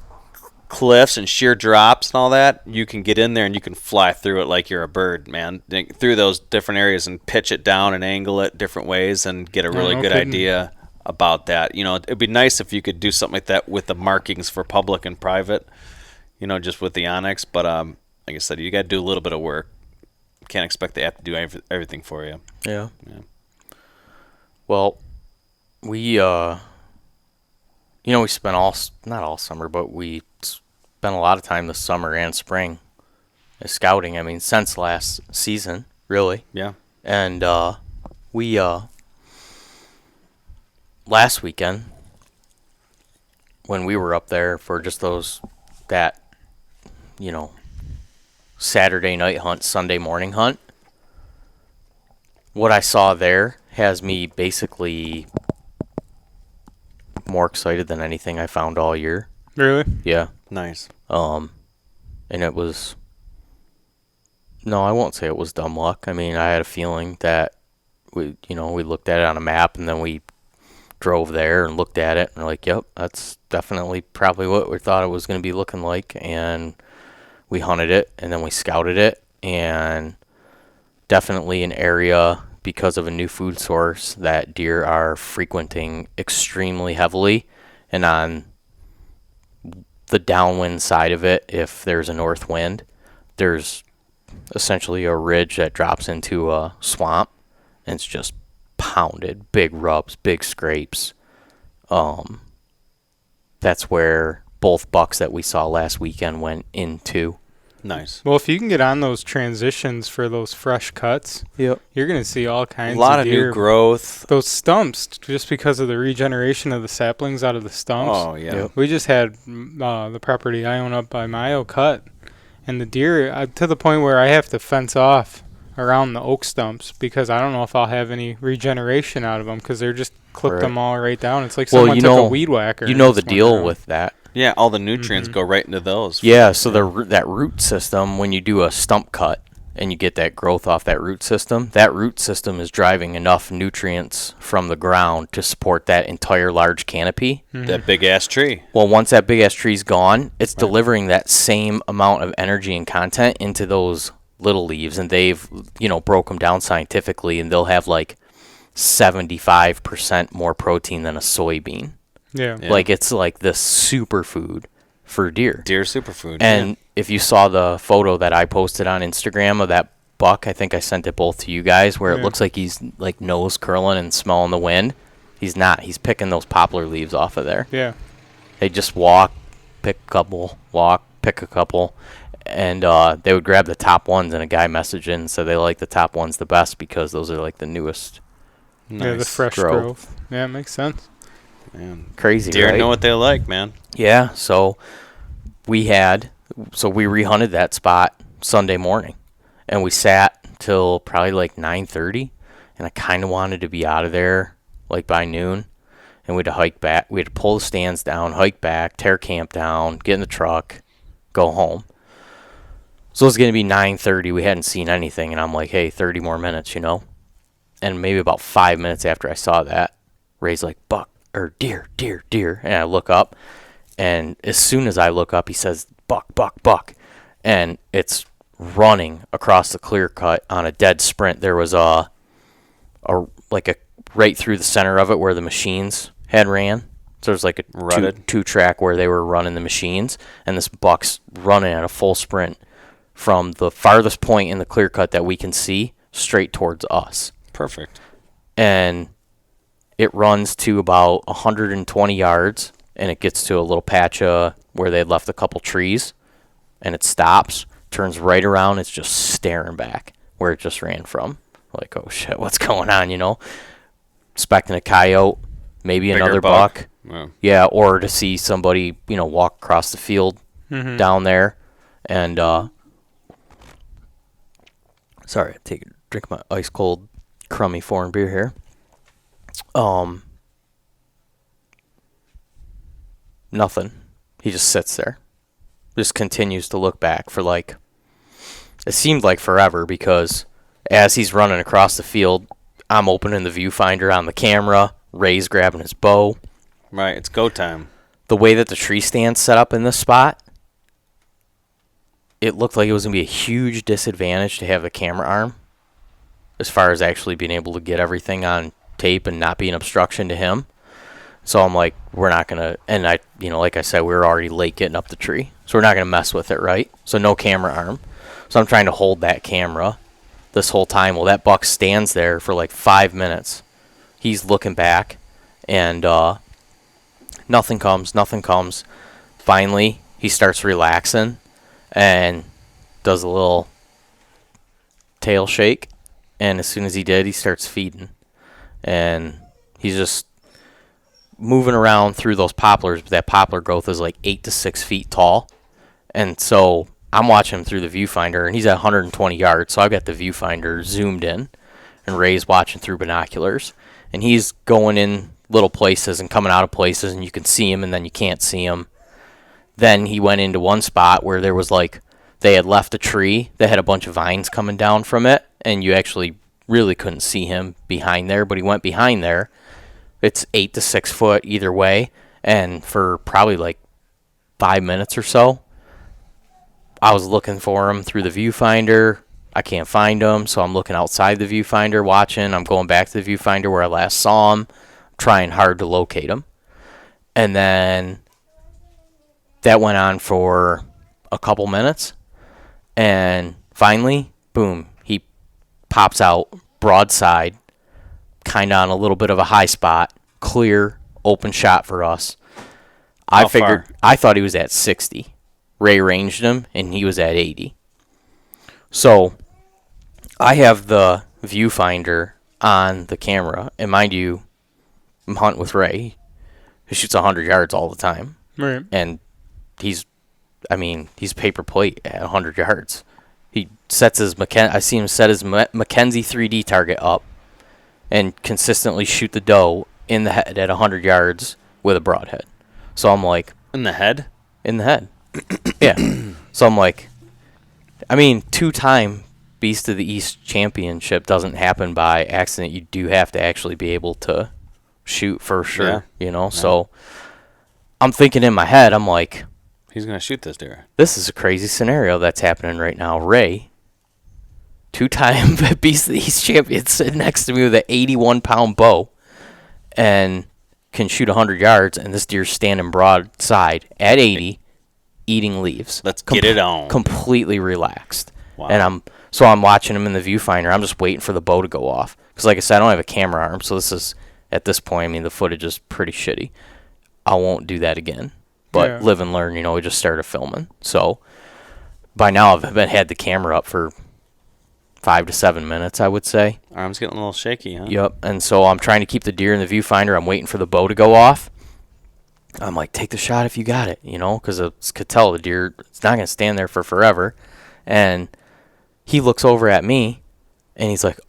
cliffs and sheer drops and all that, you can get in there and you can fly through it like you're a bird, man, through those different areas and pitch it down and angle it different ways and get a really good idea about that. You know, it'd be nice if you could do something like that with the markings for public and private, you know, just with the Onyx. But like I said, you got to do a little bit of work. Can't expect the app to do everything for you. Yeah. Well, we we spent not all summer, but we spent a lot of time this summer and spring scouting. I mean, since last season, really. Yeah. And we last weekend, when we were up there for just that Saturday night hunt, Sunday morning hunt, what I saw there has me basically more excited than anything I found all year. Really? Yeah. Nice. And it was, no, I won't say it was dumb luck. I mean, I had a feeling that we looked at it on a map, and then we drove there and looked at it and we're like, yep, that's definitely probably what we thought it was going to be looking like. And we hunted it, and then we scouted it, and definitely an area, because of a new food source, that deer are frequenting extremely heavily. And on the downwind side of it, if there's a north wind, there's essentially a ridge that drops into a swamp, and it's just pounded, big rubs, big scrapes. That's where both bucks that we saw last weekend went into. Nice. Well, if you can get on those transitions for those fresh cuts, Yep. you're going to see all kinds A lot of deer. new growth. Those stumps, just because of the regeneration of the saplings out of the stumps. Oh, yeah. Yep. We just had the property I own up by Mayo cut, and the deer, to the point where I have to fence off around the oak stumps because I don't know if I'll have any regeneration out of them because they're just clipped Right. them all right down. It's like Well, someone you took know- a weed whacker. You and know just the went deal down. with that. Yeah, all the nutrients Mhm. go right into those. Yeah, so that root system, when you do a stump cut and you get that growth off that root system is driving enough nutrients from the ground to support that entire large canopy. That big-ass tree. Well, once that big ass tree's gone, it's delivering that same amount of energy and content into those little leaves, and they've broke them down scientifically, and they'll have like 75% more protein than a soybean. Yeah. Yeah. Like it's like the superfood for deer. Deer superfood. And if you saw the photo that I posted on Instagram of that buck, I think I sent it both to you guys, where it Yeah. looks like he's like nose curling and smelling the wind. He's not. He's picking those poplar leaves off of there. Yeah. They just walk, pick a couple, walk, pick a couple, and they would grab the top ones. And a guy messaged in and said they like the top ones the best because those are like the newest. Nice. Yeah, the fresh growth. growth. Yeah, it makes sense. Man. Crazy, Deer right? know what they like, man. Yeah, so we rehunted that spot Sunday morning, and we sat till probably like 9:30, and I kind of wanted to be out of there like by noon, and we had to hike back. We had to pull the stands down, hike back, tear camp down, get in the truck, go home. So it was going to be 9:30. We hadn't seen anything, and I'm like, hey, 30 more minutes, And maybe about 5 minutes after I saw that, Ray's like, buck, or deer, deer, deer. And I look up, and as soon as I look up, he says, buck, buck, buck. And it's running across the clear cut on a dead sprint. There was a right through the center of it where the machines had ran. So there's like a Rutted. two track where they were running the machines, and this buck's running at a full sprint from the farthest point in the clear cut that we can see straight towards us. Perfect. And it runs to about 120 yards, and it gets to a little patch where they had left a couple trees, and it stops, turns right around, it's just staring back where it just ran from. Like, oh shit, what's going on, Expecting a coyote, maybe Bigger another buck. buck. Yeah. Yeah, or to see somebody, walk across the field Mhm. down there. And, sorry, drink my ice cold, crummy foreign beer here. Nothing. He just sits there. Just continues to look back for it seemed like forever, because as he's running across the field, I'm opening the viewfinder on the camera. Ray's grabbing his bow. Right, it's go time. The way that the tree stand's set up in this spot, it looked like it was going to be a huge disadvantage to have the camera arm as far as actually being able to get everything on tape and not be an obstruction to him. So I'm like, we're not going to, and I, like I said, we were already late getting up the tree. So we're not going to mess with it, right? So no camera arm. So I'm trying to hold that camera this whole time. Well, that buck stands there for like 5 minutes. He's looking back, and nothing comes. Finally, he starts relaxing and does a little tail shake. And as soon as he did, he starts feeding. And he's just moving around through those poplars, but that poplar growth is like 8 to 6 feet tall. And so I'm watching him through the viewfinder, and he's at 120 yards. So I've got the viewfinder zoomed in, and Ray's watching through binoculars. And he's going in little places and coming out of places, and you can see him, and then you can't see him. Then he went into one spot where there was they had left a tree that had a bunch of vines coming down from it, and you actually really couldn't see him behind there, but he went behind there. It's 8 to 6 foot either way, and for probably 5 minutes or so, I was looking for him through the viewfinder. I can't find him, so I'm looking outside the viewfinder watching. I'm going back to the viewfinder where I last saw him, trying hard to locate him. And then that went on for a couple minutes, and finally, boom, he pops out broadside, kind of on a little bit of a high spot, clear, open shot for us. I How figured, far? I thought he was at 60. Ray ranged him, and he was at 80. So I have the viewfinder on the camera, and mind you, I'm hunting with Ray, who shoots 100 yards all the time, Right. and he's paper plate at 100 yards. He sets his I see him set his Mackenzie 3D target up and consistently shoot the doe in the head at 100 yards with a broadhead. So I'm like, In the head? in the head. Yeah. So I'm like, 2-time Beast of the East championship doesn't happen by accident. You do have to actually be able to shoot for sure, So I'm thinking in my head, I'm like, He's going to shoot this deer. this is a crazy scenario that's happening right now. Ray, 2-time Beast of the East champion, sitting next to me with an 81-pound bow and can shoot 100 yards, and this deer's standing broadside at 80, eating leaves. Let's get it on. Completely relaxed. Wow. And I'm watching him in the viewfinder. I'm just waiting for the bow to go off. Because like I said, I don't have a camera arm, so this is, at this point, the footage is pretty shitty. I won't do that again. But live and learn, we just started filming. So by now I've had the camera up for 5 to 7 minutes, I would say. Arm's getting a little shaky, huh? Yep. And so I'm trying to keep the deer in the viewfinder. I'm waiting for the bow to go off. I'm like, take the shot if you got it, because I could tell the deer, it's not going to stand there for forever. And he looks over at me, and he's like,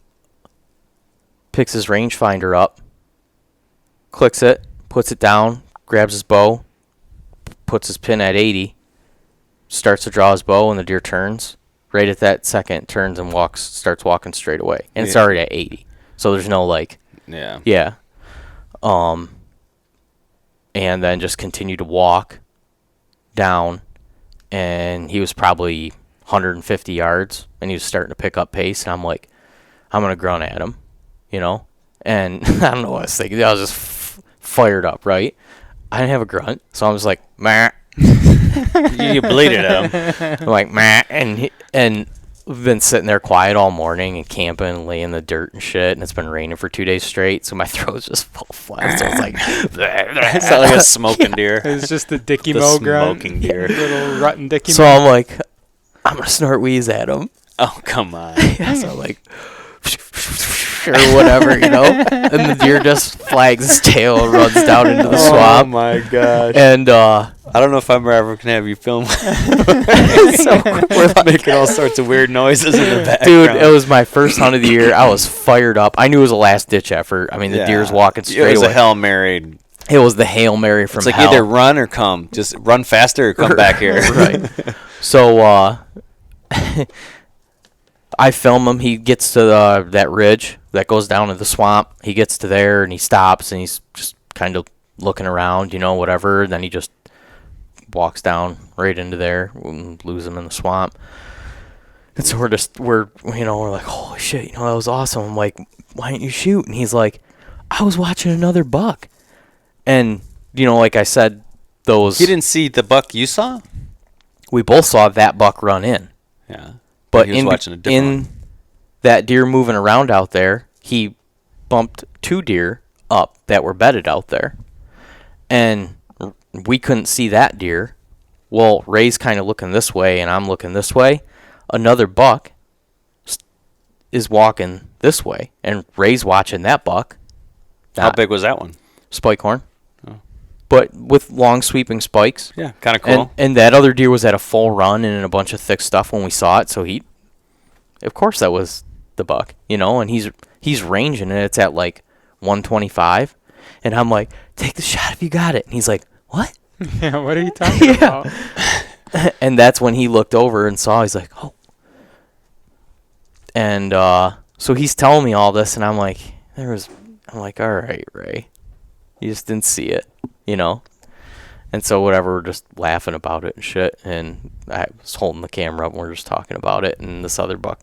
picks his rangefinder up, clicks it, puts it down, grabs his bow, puts his pin at 80, starts to draw his bow, and the deer turns. Right at that second, turns and starts walking straight away. And it's already at 80. So there's no Yeah. Yeah. And then just continued to walk down, and he was probably 150 yards, and he was starting to pick up pace, and I'm like, I'm going to grunt at him, And I don't know what I was thinking. I was just fired up, right? I didn't have a grunt, so I was like, meh. You bleated at him. I'm like, meh. And we've been sitting there quiet all morning and camping and laying in the dirt and shit, and it's been raining for 2 days straight, so my throat's just full flat. So it's like, It's not like a smoking deer. It's just the Dicky The Mo grunt. smoking deer. Little rotten Dicky so Mo. I'm like, I'm going to snort wheeze at him. Oh, come on. Yeah, so I'm like, or whatever, And the deer just flags his tail and runs down into the Oh, swamp. my gosh. And, I don't know if I'm ever going to have you film. so we're like, Making all sorts of weird noises in the background. dude, it was my first hunt of the year. I was fired up. I knew it was a last-ditch effort. The deer's walking straight away. It was a Hail Mary. It was the Hail Mary from It's like hell. either run or come. Just run faster or come back here. Right. So, I film him. He gets to that ridge that goes down to the swamp. He gets to there, and he stops, and he's just kind of looking around, whatever. And then he just walks down right into there and lose him in the swamp. And so we're like, holy shit, that was awesome. I'm like, why didn't you shoot? And he's like, I was watching another buck. And, like I said, those... You didn't see the buck you saw? We both saw that buck run in. Yeah. But He was watching a different one. that deer moving around out there, he bumped 2 deer up that were bedded out there. And we couldn't see that deer. Well, Ray's kind of looking this way, and I'm looking this way. Another buck is walking this way, and Ray's watching that buck. How big was that one? Spike horn. Oh. But with long sweeping spikes. Yeah, kind of cool. And that other deer was at a full run and in a bunch of thick stuff when we saw it, so of course that was the buck, and he's ranging it. It's at like 125, and I'm like, take the shot if you got it. And he's like, what? Yeah, what are you talking about? And that's when he looked over and saw. He's like, oh. And so he's telling me all this, and I'm like, all right, Ray, you just didn't see it, And so whatever, we're just laughing about it and shit. And I was holding the camera up, and we're just talking about it. And this other buck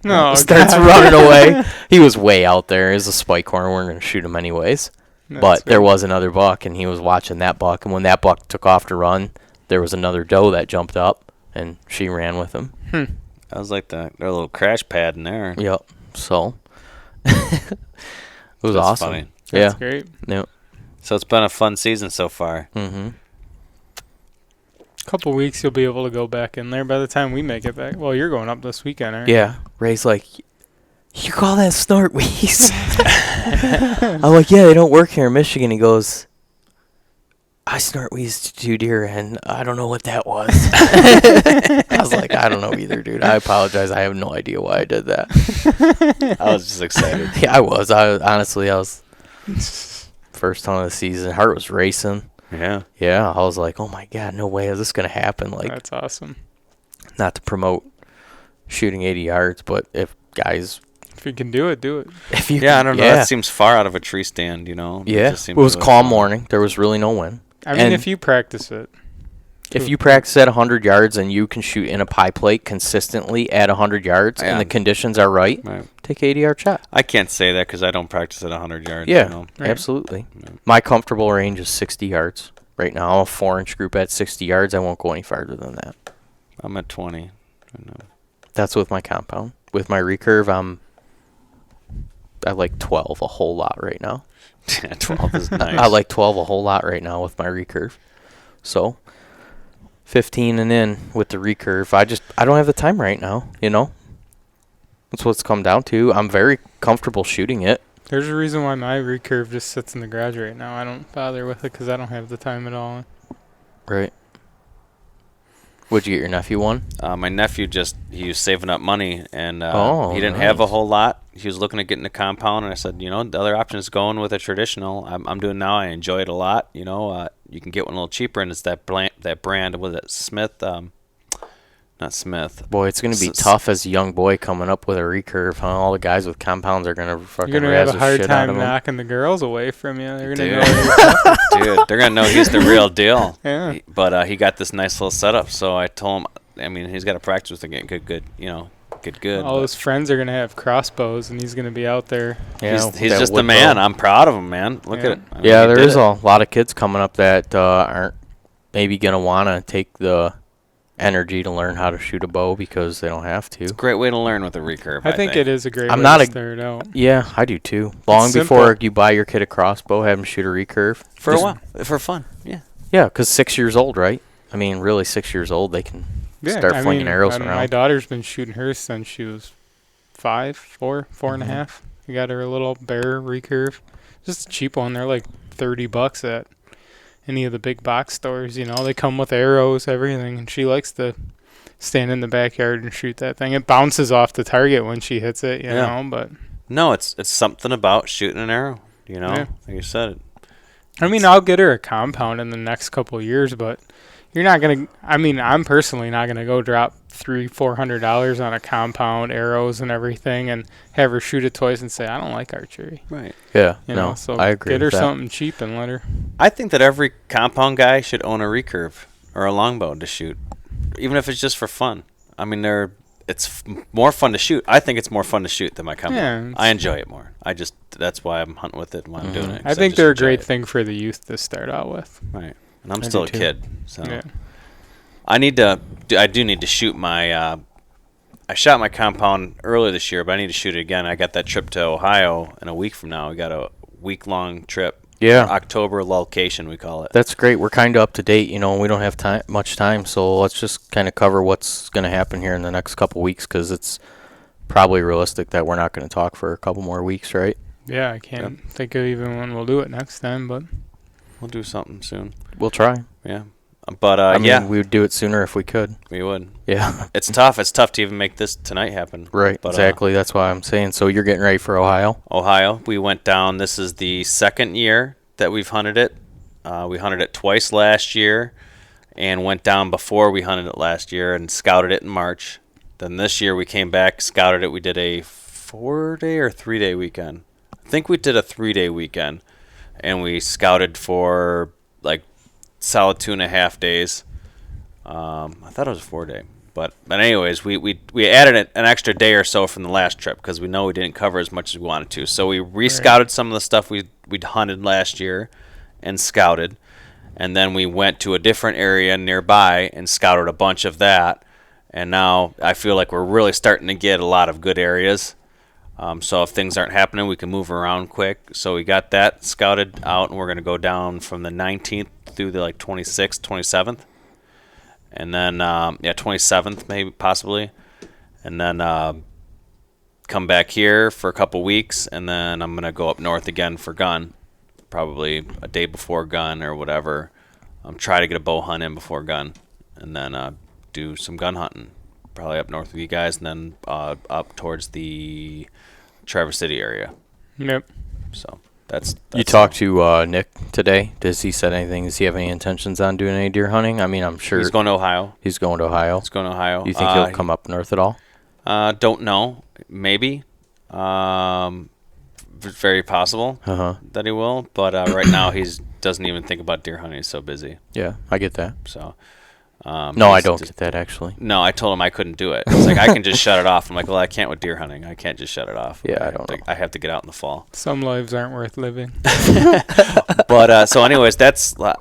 starts running away. He was way out there. It was a spike horn. We weren't going to shoot him anyways. But there was another buck, and he was watching that buck. And when that buck took off to run, there was another doe that jumped up, and she ran with him. That was like their little crash pad in there. Yep. So it was That's awesome. funny. That's Yeah. great. Yep. So it's been a fun season so far. Mm-hmm. Couple weeks, you'll be able to go back in there. By the time we make it back, well, you're going up this weekend, aren't you? Yeah. Ray's like, you call that snort wheeze? I'm like, yeah, they don't work here in Michigan. He goes, I snort wheeze to deer, and I don't know what that was. I was like, I don't know either, dude. I apologize. I have no idea why I did that. I was just excited. Yeah, I was. Honestly, I was. First hunt of the season. Heart was racing. Yeah. Yeah, I was like, oh my God, no way is this going to happen. Like, That's awesome. not to promote shooting 80 yards, but if guys, If you can do it, do it. if you Yeah, I can- don't know. That seems far out of a tree stand, you know? Yeah, just it seems was really calm far. morning. There was really no wind. I mean, And- if you practice it. If you practice at 100 yards and you can shoot in a pie plate consistently at 100 yards Yeah. and the conditions are right, Right. take an 80-yard shot. I can't say that because I don't practice at 100 yards. Yeah, You know? Right. absolutely. Yeah. My comfortable range is 60 yards. Right now, I'm a 4-inch group at 60 yards. I won't go any farther than that. I'm at 20. I know. That's with my compound. With my recurve, I'm at like 12 a whole lot right now. 12 is nice. I like 12 a whole lot right now with my recurve. So 15 and in with the recurve. I don't have the time right now, you know? That's what it's come down to. I'm very comfortable shooting it. There's a reason why my recurve just sits in the garage right now. I don't bother with it because I don't have the time at all. Right. What'd you get your nephew one? My nephew he was saving up money, and Oh, he didn't have a nice. whole lot. He was looking at getting a compound, and I said, you know, the other option is going with a traditional. I'm doing now. I enjoy it a lot. You know, you can get one a little cheaper, and it's that brand with it, Smith. Not Smith. Boy, it's going to be S- tough as a young boy coming up with a recurve. Huh? All the guys with compounds are going to fucking You're going to razz have a the hard shit out time of 'em. knocking the girls away from you. They're going to Dude. know you're tough. Dude, they're gonna know he's the real deal. Yeah. But he got this nice little setup, so I told him. I mean, he's got to practice with it, get good. You know, get good. All but his friends are going to have crossbows, and he's going to be out there. Yeah, he's that just the wood man. bow. I'm proud of him, man. Look Yeah. at it. I mean, Yeah, he there did is it. a lot of kids coming up that aren't maybe going to want to take the energy to learn how to shoot a bow because they don't have to. Great way to learn with a recurve. I think it is a great I'm way not to a- start out. Yeah, I do too. Long simple. before you buy your kid a crossbow, have him shoot a recurve. for Just- a while, for fun. Yeah. Yeah, because 6 years old, right? I mean, really 6 years old, they can start I flinging mean, arrows I mean, around. my daughter's been shooting hers since she was 4 and a half. We got her a little bear recurve. Just a cheap one. They're like $30 at any of the big box stores. You know, they come with arrows, everything, and she likes to stand in the backyard and shoot that thing. It bounces off the target when she hits it, you Yeah. know, but No, it's something about shooting an arrow. You know, Yeah. like you said. I mean, I'll get her a compound in the next couple of years, but you're not gonna. I mean, I'm personally not gonna go drop $300-400 on a compound, arrows, and everything, and have her shoot it twice and say I don't like archery. Right. Yeah, You no, know, so I agree get her with that. something cheap and let her. I think that every compound guy should own a recurve or a longbow to shoot, even if it's just for fun. I mean, it's more fun to shoot. I think it's more fun to shoot than my compound. Yeah, I enjoy it more. That's why I'm hunting with it and why I'm doing it. 'cause I think just they're a enjoy great it. thing for the youth to start out with. Right. And I'm I still do a too. kid, so Yeah. I do need to shoot my. I shot my compound earlier this year, but I need to shoot it again. I got that trip to Ohio in a week from now. We got a week-long trip. Yeah, October location, we call it. that's great. We're kind of up to date. You know, we don't have much time, so let's just kind of cover what's going to happen here in the next couple weeks because it's probably realistic that we're not going to talk for a couple more weeks, right? Yeah, I can't think of even when we'll do it next time, but We'll do something soon. We'll try. Yeah. But I mean, yeah, we would do it sooner if we could. we would. Yeah, It's tough. It's tough to even make this tonight happen. right. But, Exactly. That's why I'm saying. So you're getting ready for Ohio? Ohio, we went down. This is the second year that we've hunted it. We hunted it twice last year and went down before we hunted it last year and scouted it in March. Then this year we came back, scouted it. We did a 4-day or 3-day weekend. I think we did a 3-day weekend. And we scouted for like solid 2.5 days. I thought it was a 4-day. But anyways, we added an extra day or so from the last trip because we know we didn't cover as much as we wanted to. So we re-scouted some of the stuff we'd hunted last year and scouted. And then we went to a different area nearby and scouted a bunch of that. And now I feel like we're really starting to get a lot of good areas. So if things aren't happening, we can move around quick. So we got that scouted out, and we're going to go down from the 19th through the 26th, 27th. and then 27th maybe possibly, and then come back here for a couple weeks, and then I'm gonna go up north again for gun, probably a day before gun or whatever. Try to get a bow hunt in before gun, and then do some gun hunting, probably up north with you guys, and then up towards the Traverse City area. Yep. So that's You talked to Nick today. Does he said anything? Does he have any intentions on doing any deer hunting? I mean, I'm sure he's going to Ohio. He's going to Ohio. He's going to Ohio. Do you think he'll come up north at all? Don't know. Maybe. Very possible that he will. But right now he doesn't even think about deer hunting. He's so busy. Yeah, I get that. So. No, I don't get that, actually. No, I told him I couldn't do it. It's like, I can just shut it off. I'm like, well, I can't with deer hunting. I can't just shut it off. Yeah, I don't know. I have to get out in the fall. Some lives aren't worth living. But so anyways,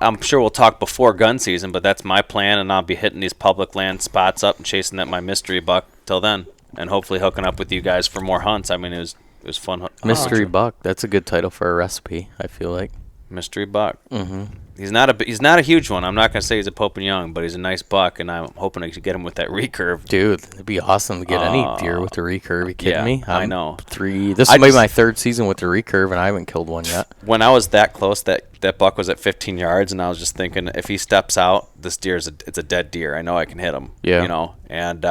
I'm sure we'll talk before gun season, but that's my plan, and I'll be hitting these public land spots up and chasing my mystery buck till then, and hopefully hooking up with you guys for more hunts. I mean, it was fun. Mystery buck. That's a good title for a recipe, I feel like. Mystery buck. Mm-hmm. He's not a huge one. I'm not gonna say he's a Pope and Young, but he's a nice buck, and I'm hoping to get him with that recurve. Dude, it'd be awesome to get any deer with the recurve. Are you kidding me? I know. This will be my third season with the recurve, and I haven't killed one yet. When I was that close, that buck was at 15 yards, and I was just thinking, if he steps out, this deer it's a dead deer. I know I can hit him. Yeah. You know, and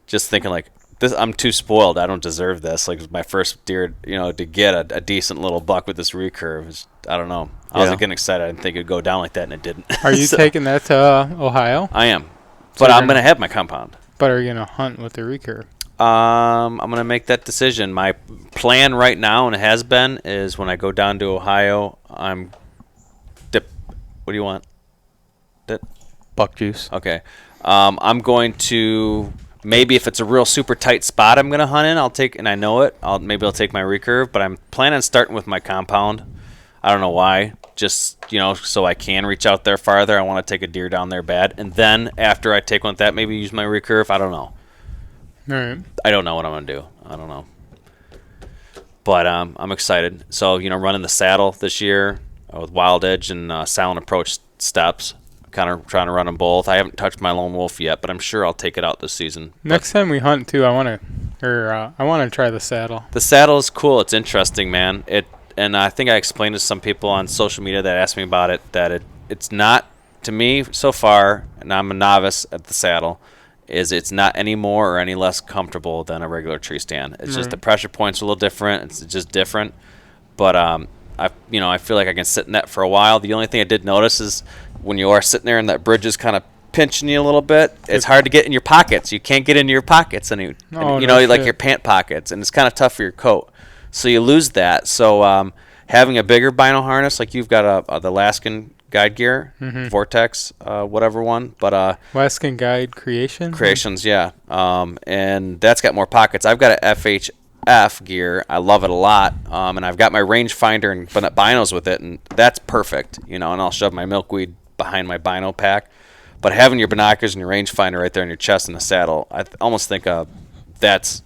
just thinking like, this, I'm too spoiled. I don't deserve this. Like, it was my first deer, to get a decent little buck with this recurve. I don't know. I was getting excited. I didn't think it'd go down like that, and it didn't. Are you taking that to Ohio? I am. But I'm going to have my compound. But are you going to hunt with the recurve? I'm going to make that decision. My plan right now, and it has been, is when I go down to Ohio, what do you want? Buck juice. Okay. I'm going to... Maybe if it's a real super tight spot I'm going to hunt in, and I know it, maybe I'll take my recurve, but I'm planning on starting with my compound. I don't know why. Just, so I can reach out there farther. I want to take a deer down there bad. And then after I take one with that, maybe use my recurve. I don't know. All right. I don't know what I'm going to do. I don't know. But I'm excited. So, running the saddle this year with Wild Edge and Silent Approach steps. Kind of trying to run them both. I haven't touched my lone wolf yet, but I'm sure I'll take it out this season. Next time we hunt too, I want to try the saddle. The saddle is cool. It's interesting, man. And I think I explained to some people on social media that asked me about it that it's not, to me so far, and I'm a novice at the saddle, it's not any more or any less comfortable than a regular tree stand. It's just the pressure point's a little different. It's just different. But I feel like I can sit in that for a while. The only thing I did notice is when you are sitting there and that bridge is kind of pinching you a little bit, it's hard to get in your pockets. You can't get into your pockets, like your pant pockets, and it's kind of tough for your coat. So you lose that. So having a bigger bino harness, like you've got the Alaskan Guide Gear, Vortex, whatever one, but Alaskan Guide Creations, yeah, and that's got more pockets. I've got a FHF gear. I love it a lot, and I've got my rangefinder and binos with it, and that's perfect, and I'll shove my milkweed behind my bino pack. But having your binoculars and your rangefinder right there in your chest in the saddle, I almost think that's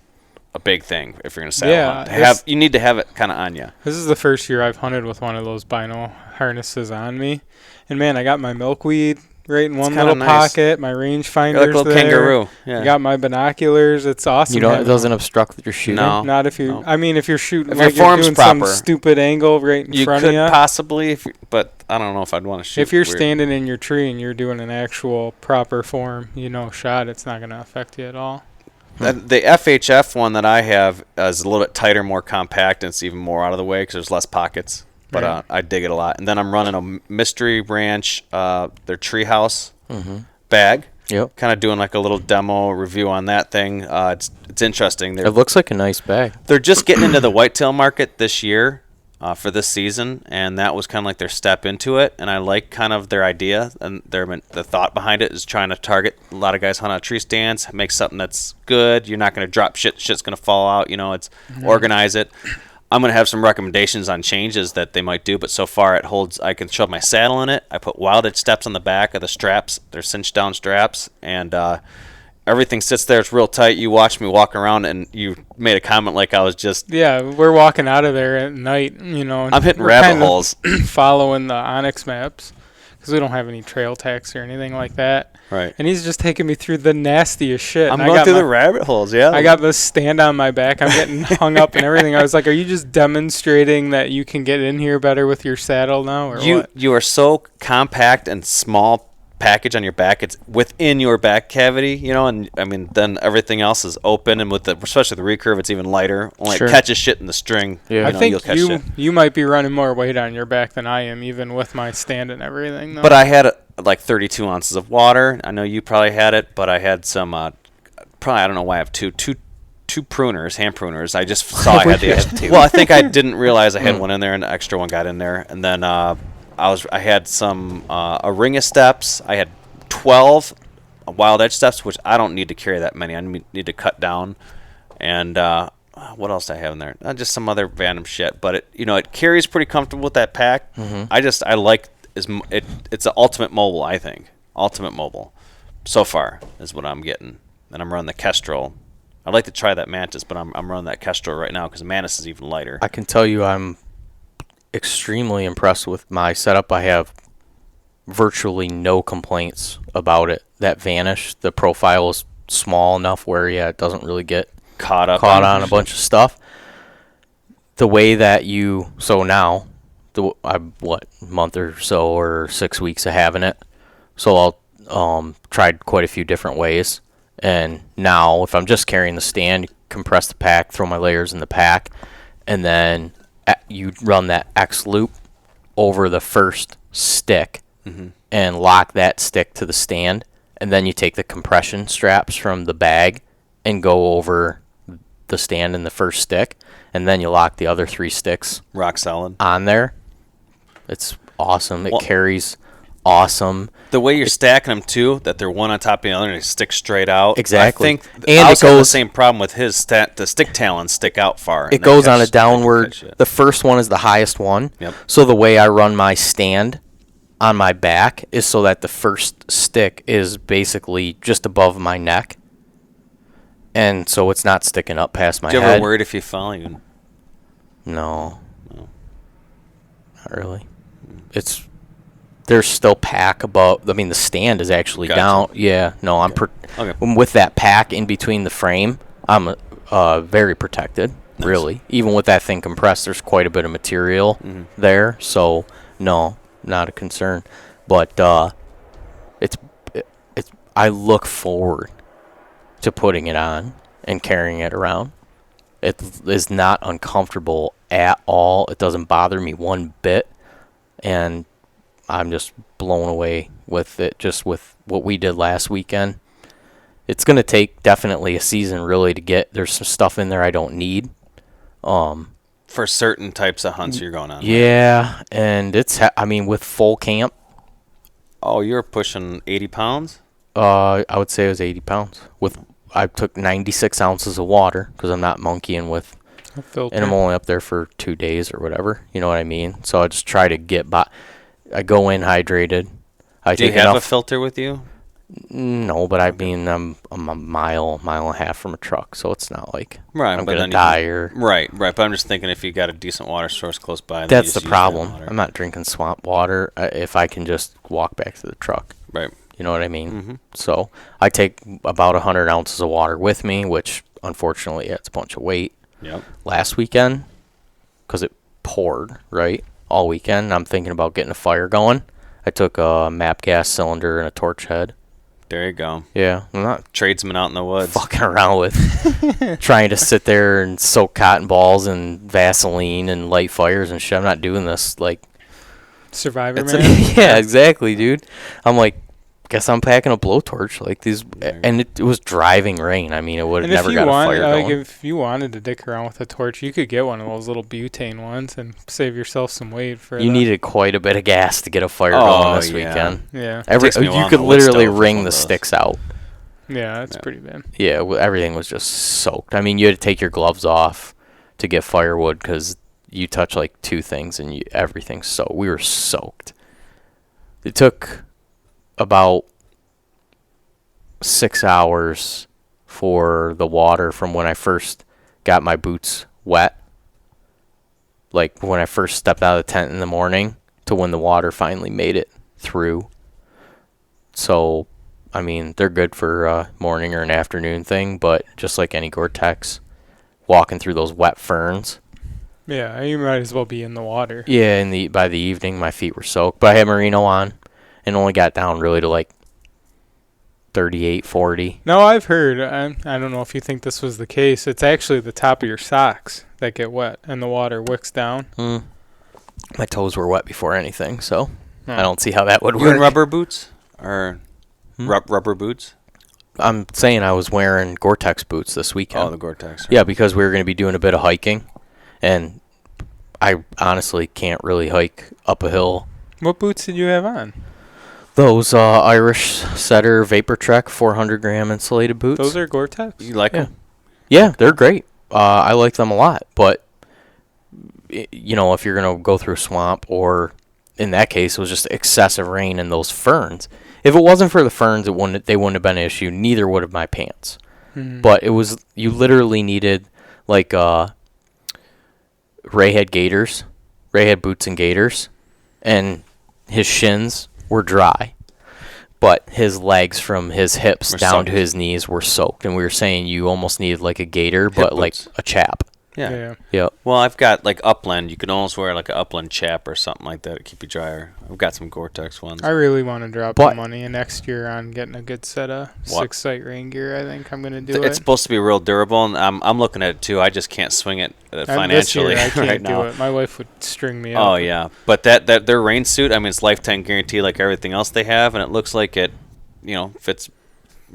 a big thing if you're going to saddle hunt. You need to have it kind of on you. This is the first year I've hunted with one of those bino harnesses on me, and man, I got my milkweed right in one little pocket. My rangefinder's like a little there. Kangaroo. Yeah. I got my binoculars. It's awesome. It doesn't obstruct what you're shooting. No. Not if you. No. I mean, if you're shooting, if like your form's you're doing proper, some stupid angle right in front of you. You could possibly, but I don't know if I'd want to shoot. If you're weird. standing in your tree and you're doing an actual proper form, shot, it's not going to affect you at all. The FHF one that I have is a little bit tighter, more compact, and it's even more out of the way because there's less pockets. But I dig it a lot. And then I'm running a Mystery Ranch, their treehouse bag. Yep. Kind of doing like a little demo review on that thing. It's interesting. It looks like a nice bag. They're just getting into the whitetail market this year for this season, and that was kind of like their step into it. And I like kind of their idea, and the thought behind it is trying to target a lot of guys hunt on tree stands, make something that's good. You're not going to drop shit. Shit's going to fall out. It's organize it. I'm going to have some recommendations on changes that they might do, but so far it holds. I can shove my saddle in it. I put Wild Edge steps on the back of the straps. They're cinched down straps, and everything sits there. It's real tight. You watch me walk around, and you made a comment like I was just... Yeah, we're walking out of there at night, I'm hitting rabbit holes. Following the Onyx maps, because we don't have any trail tacks or anything like that. Right. And he's just taking me through the nastiest shit. I'm And going through the rabbit holes, yeah. I got the stand on my back. I'm getting hung up and everything. I was like, are you just demonstrating that you can get in here better with your saddle now, or what? You are so compact and small package on your back. It's within your back cavity, you know, and I mean, then everything else is open, and with the, especially the recurve, it's even lighter. Only Sure. it catches shit in the string. Yeah. I you'll think catch shit. you might be running more weight on your back than I am, even with my stand and everything, though. But I had like 32 ounces of water. I know you probably had it, but I had some, probably, I don't know why I have two pruners, hand pruners. I just saw I had the, well, I think I didn't realize I had one in there, and the extra one got in there. And then I had some, a ring of steps. I had 12 wild edge steps, which I don't need to carry that many. I need to cut down. And what else do I have in there? Just some other random shit. But it carries pretty comfortable with that pack. Mm-hmm. I like it's the ultimate mobile. I think ultimate mobile so far is what I'm getting. And I'm running the Kestrel. I'd like to try that Mantis, but I'm running that Kestrel right now because the Mantis is even lighter. I can tell you I'm extremely impressed with my setup. I have virtually no complaints about it. That Vanish, the profile is small enough where it doesn't really get caught on a bunch of stuff. The way that now, month or so or 6 weeks of having it, so I'll tried quite a few different ways. And now, if I'm just carrying the stand, compress the pack, throw my layers in the pack, and then you run that X loop over the first stick and lock that stick to the stand, and then you take the compression straps from the bag and go over the stand and the first stick, and then you lock the other 3 sticks rock solid on there. It's awesome. It carries awesome. The way you're stacking them too, that they're one on top of the other and they stick straight out. Exactly. I think And I it have the goes- same problem with his the stick talons stick out far. and It they goes on a catch- they can downward. catch it. The first one is the highest one. Yep. So the way I run my stand on my back is so that the first stick is basically just above my neck, and so it's not sticking up past my Do you head. ever worried if you fell? No. Not really. There's still pack above. I mean, the stand is actually Gotcha. down. Yeah. No, I'm Okay. with that pack in between the frame. I'm very protected. Nice. Really, even with that thing compressed, there's quite a bit of material there. So no, not a concern. But it's I look forward to putting it on and carrying it around. It is not uncomfortable at all. It doesn't bother me one bit, and I'm just blown away with it, just with what we did last weekend. It's going to take definitely a season really to get. There's some stuff in there I don't need. For certain types of hunts you're going on. Yeah, and with full camp, Oh, you're pushing 80 pounds? I would say it was 80 pounds. I took 96 ounces of water because I'm not monkeying with, A filter. and I'm only up there for 2 days or whatever. You know what I mean? So I just try to get by. I go in hydrated. Do you have a filter with you? No, but I mean, I'm a mile and a half from a truck, so it's not like Right, I'm but gonna then die or. Right. But I'm just thinking if you got a decent water source close by. then That's you the just use that problem. water. I'm not drinking swamp water if I can just walk back to the truck. Right. You know what I mean? Mhm. So I take about 100 ounces of water with me, which unfortunately it's a bunch of weight. Yep. Last weekend, because it poured right all weekend, I'm thinking about getting a fire going. I took a map gas cylinder and a torch head. There you go. Yeah, I'm not Tradesman out in the woods. fucking around with trying to sit there and soak cotton balls and Vaseline and light fires and shit. I'm not doing this like. Survivor It's man. yeah, exactly, dude. I'm like, guess I'm packing a blowtorch like these, and it was driving rain. I mean, it would have And if never you got a want, fire like, going. if you wanted to dick around with a torch, you could get one of those little butane ones and save yourself some weight for. You needed quite a bit of gas to get a fire Oh, going this yeah. weekend. Yeah. Takes me a while You on could the wood literally stove with wring one the of those. sticks out. Yeah, that's Yeah. pretty bad. Yeah, everything was just soaked. I mean, you had to take your gloves off to get firewood because you touch like 2 things and everything's soaked. We were soaked. It took about 6 hours for the water from when I first got my boots wet, like when I first stepped out of the tent in the morning, to when the water finally made it through. So, I mean, they're good for a morning or an afternoon thing, but just like any Gore-Tex, walking through those wet ferns. Yeah, you might as well be in the water. Yeah, by the evening, my feet were soaked. But I had merino on and only got down really to like 38, 40. No, I've heard, I don't know if you think this was the case, it's actually the top of your socks that get wet and the water wicks down. My toes were wet before anything, so Oh. I don't see how that would You work. in rubber boots or rubber boots? I'm saying I was wearing Gore-Tex boots this weekend. Oh, the Gore-Tex. Right? Yeah, because we were going to be doing a bit of hiking, and I honestly can't really hike up a hill. What boots did you have on? Those Irish Setter Vapor Trek 400 gram insulated boots. Those are Gore-Tex? You like Yeah. them? Yeah, they're great. I like them a lot, but you know, if you're going to go through a swamp, or in that case, it was just excessive rain in those ferns. If it wasn't for the ferns, they wouldn't have been an issue. Neither would have my pants. But it was, you literally needed like Ray had gaiters. Ray had boots and gaiters, and his shins were dry, but his legs from his hips Were down to soaked. his knees were soaked. And we were saying you almost needed like a gaiter, but like boots. a chap. Yeah. Yep. Well, I've got like Upland. You could almost wear like an Upland chap or something like that to keep you drier. I've got some Gore-Tex ones. I really want to drop But- some money next year on getting a good set of What? 6-sight rain gear. I think I'm going to do It's it. supposed to be real durable, and I'm looking at it too. I just can't swing it financially This year, I right can't do now. it. My wife would string me up. Oh yeah, but that their rain suit, I mean, it's lifetime guarantee like everything else they have, and it looks like it, fits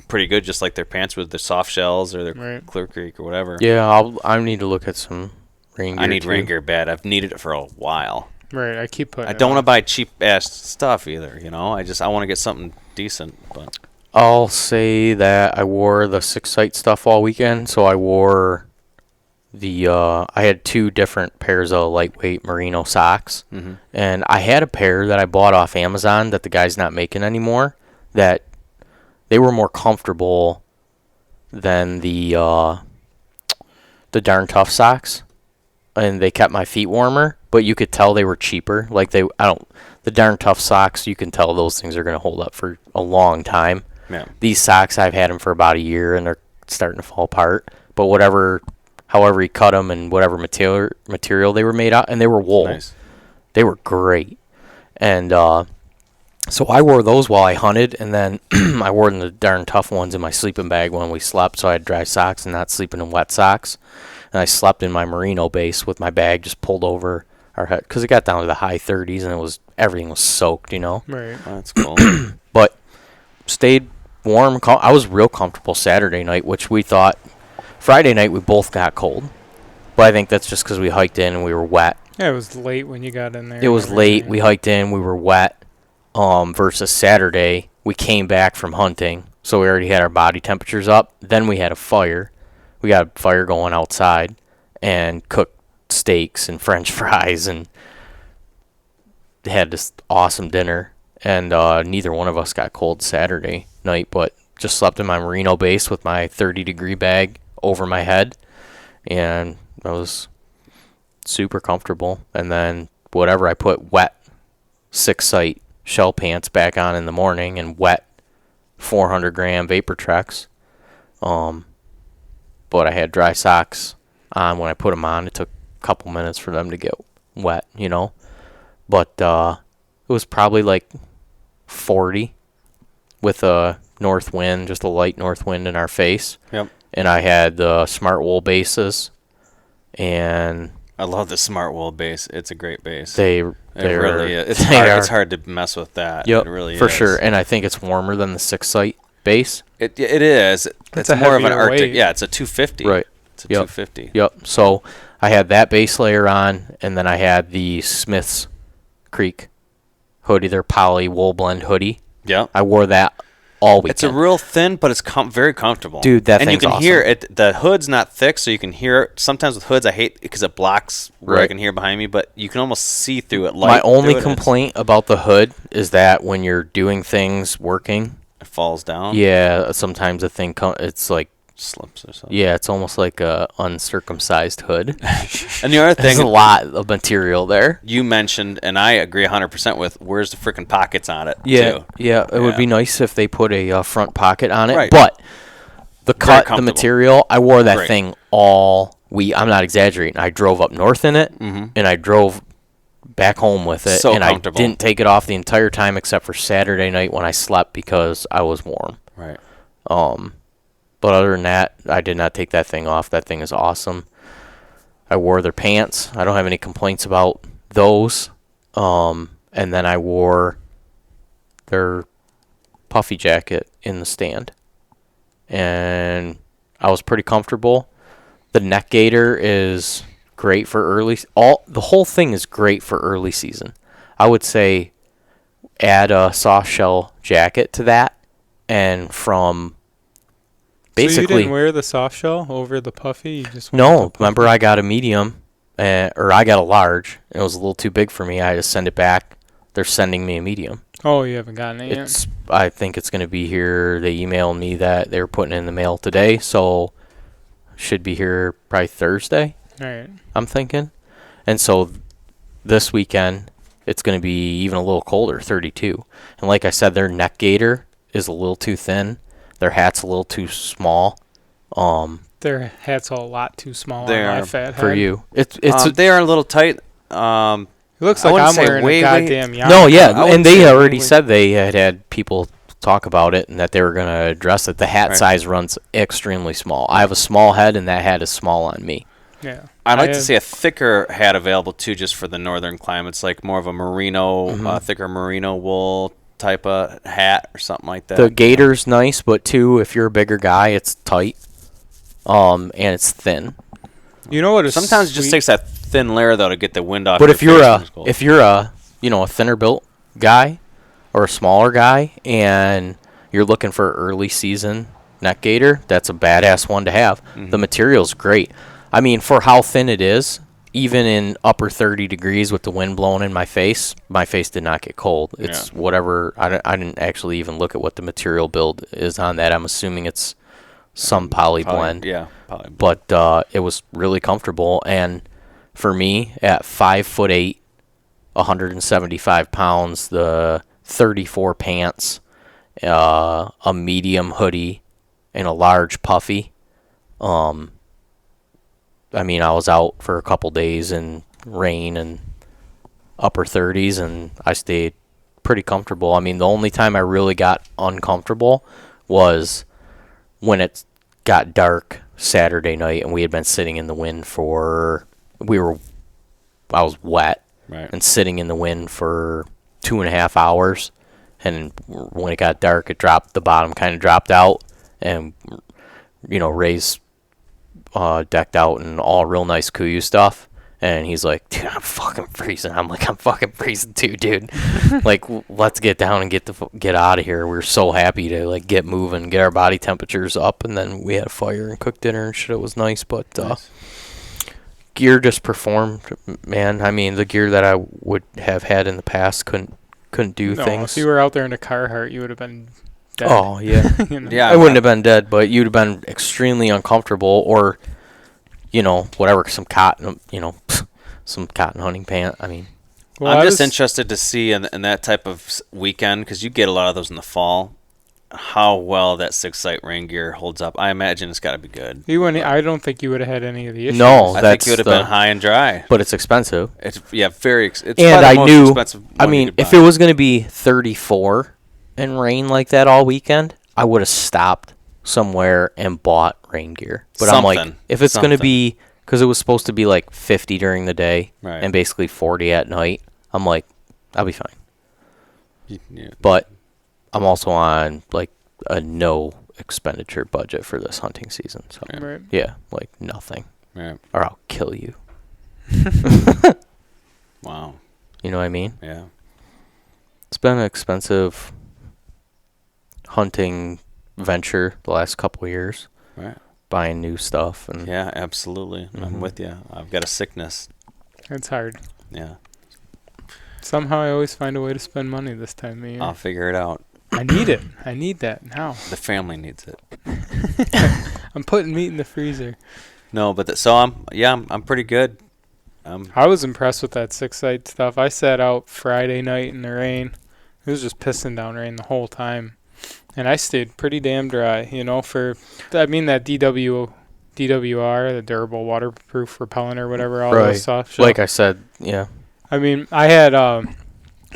pretty good, just like their pants with the soft shells or their Right. Clear Creek or whatever. Yeah, I need to look at some rain gear. I need too. rain gear bad. I've needed it for a while. Right, I keep putting I it don't want to on. buy cheap ass stuff either. I want to get something decent. But I'll say that I wore the 6-sight stuff all weekend. So I wore I had 2 different pairs of lightweight merino socks. And I had a pair that I bought off Amazon that the guy's not making anymore, that they were more comfortable than the Darn Tough socks, and they kept my feet warmer, but you could tell they were cheaper. Like the Darn Tough socks, you can tell those things are going to hold up for a long time. yeah, These socks, I've had them for about a year, and they're starting to fall apart. But however he cut them and whatever material they were made out, and they were wool. nice. They were great. And so I wore those while I hunted, and then I wore the Darn Tough ones in my sleeping bag when we slept, so I had dry socks and not sleeping in wet socks. And I slept in my merino base with my bag just pulled over our head, because it got down to the high 30s, and everything was soaked, Right. Well, that's cool. But stayed warm. I was real comfortable Saturday night, which we thought Friday night we both got cold. But I think that's just because we hiked in and we were wet. Yeah, it was late when you got in there. It was and late. everything. We hiked in. We were wet. Versus Saturday, we came back from hunting, so we already had our body temperatures up. Then we had a fire. We got a fire going outside and cooked steaks and French fries and had this awesome dinner. And neither one of us got cold Saturday night, but just slept in my merino base with my 30-degree bag over my head, and I was super comfortable. And then whatever, I put wet 6-sight shell pants back on in the morning and wet 400 gram Vapor Treks. But I had dry socks on when I put them on. It took a couple minutes for them to get wet, But it was probably like 40 with a north wind, just a light north wind in our face. Yep. And I had the smart wool bases, and I love the Smart Wool base. It's a great base. It really is. It's hard to mess with that. Yep, it really for is. sure. And I think it's warmer than the 6-sight base. It is. It's a more of an heavier Arctic. weight. Yeah, it's a 250. Right. It's a Yep. 250. Yep. So I had that base layer on, and then I had the Smith's Creek hoodie, their poly wool blend hoodie. Yeah. I wore that all weekend. It's a real thin, but it's very comfortable. Dude, that and you thing's can hear awesome. it. The hood's not thick, so you can hear it. Sometimes with hoods, I hate because it blocks where I Right. can hear behind me, but you can almost see through it. My Light only through it, complaint about the hood is that when you're doing things working, it falls down. yeah, sometimes the thing it's like slips or something. Yeah, it's almost like a uncircumcised hood. And the other There's thing a lot of material there. you mentioned, and I agree 100% with, where's the freaking pockets on it? Yeah, too? yeah. It would be nice if they put a front pocket on it. Right. But the Very cut, the comfortable. material, I wore that Great. thing all week. I'm not exaggerating. I drove up north in it, and I drove back home with it, So and I comfortable. didn't take it off the entire time except for Saturday night when I slept because I was warm. Right. But other than that, I did not take that thing off. That thing is awesome. I wore their pants. I don't have any complaints about those. And then I wore their puffy jacket in the stand. And I was pretty comfortable. The neck gaiter is great for early. The whole thing is great for early season. I would say add a soft shell jacket to that, and from So you basically didn't wear the soft shell over the puffy? You just went with no. the puffy? Remember, I got a medium, or I got a large. It was a little too big for me. I had to send it back. They're sending me a medium. Oh, you haven't gotten it yet? I think it's going to be here. They emailed me that they were putting it in the mail today, so should be here probably Thursday, All right. I'm thinking. And so this weekend, it's going to be even a little colder, 32. And like I said, their neck gaiter is a little too thin. Their hat's a little too small. Their hat's a lot too small They on my are fat For head. you. They are a little tight. It looks I like wouldn't I'm say wearing way, a way- goddamn yarmulke. No, yeah, I wouldn't and they say already way- said they had people talk about it and that they were going to address it. The hat Right. size runs extremely small. I have a small head, and that hat is small on me. Yeah. I'd like I to have- see a thicker hat available too, just for the northern climates, like more of a merino, thicker merino wool type of hat or something like that. The gaiter's nice, but too, if you're a bigger guy, it's tight, and it's thin. You know what? Sometimes it just takes that thin layer though to get the wind off. But your if you're face a when it's cold. a thinner built guy or a smaller guy, and you're looking for early season neck gaiter, that's a badass one to have. The material's great. I mean, for how thin it is, even in upper 30 degrees with the wind blowing in my face did not get cold. It's whatever. I didn't actually even look at what the material build is on that. I'm assuming it's some poly blend. Yeah, poly. But it was really comfortable. And for me, at 5'8", 175 pounds, the 34 pants, a medium hoodie, and a large puffy. I mean, I was out for a couple days in rain and upper 30s, and I stayed pretty comfortable. I mean, the only time I really got uncomfortable was when it got dark Saturday night, and we had been sitting in the wind I was wet Right. and sitting in the wind for 2.5 hours. And when it got dark, the bottom kind of dropped out, and, Ray's decked out in all real nice Kuyu stuff. And he's like, dude, I'm fucking freezing. I'm like, I'm fucking freezing too, dude. Like, let's get down and get out of here. We were so happy to get moving, get our body temperatures up, and then we had a fire and cooked dinner and shit. It was nice, but Nice. gear just performed, man. I mean, the gear that I would have had in the past couldn't do No, things. if you were out there in a Carhartt, you would have been dead. Oh yeah. You know? Yeah, I wouldn't have been dead, but you'd have been extremely uncomfortable, or, whatever, some cotton, some cotton hunting pant. I mean, Well, I'm I just was- interested to see in that type of weekend, because you get a lot of those in the fall, how well that 6-sight rain gear holds up. I imagine it's got to be good. I don't think you would have had any of the issues. No. I think That's it would have been high and dry. but it's expensive. It's very. It's And probably I the most knew, expensive one you could if buy. it was going to be 34 and rain like that all weekend, I would have stopped somewhere and bought rain gear. But I'm like, Something. if it's going to Something. be, because it was supposed to be like 50 during the day Right. and basically 40 at night, I'm like, I'll be fine. Yeah. But I'm also on a no expenditure budget for this hunting season. So Right. yeah, nothing, Right. or I'll kill you. Wow. You know what I mean? Yeah. It's been an expensive hunting venture the last couple of years, Right. buying new stuff, and Yeah. Absolutely. I'm Mhm. with you. I've got a sickness. It's hard. Yeah. Somehow I always find a way to spend money this time of year. I'll figure it out. I need it. I need that now. The family needs it. I'm putting meat in the freezer. No, but so I'm pretty good. I was impressed with that 6-site stuff. I sat out Friday night in the rain. It was just pissing down rain the whole time. And I stayed pretty damn dry, that DWR, the durable waterproof repellent or whatever, all those soft shell. Like I said, yeah. I mean, I had,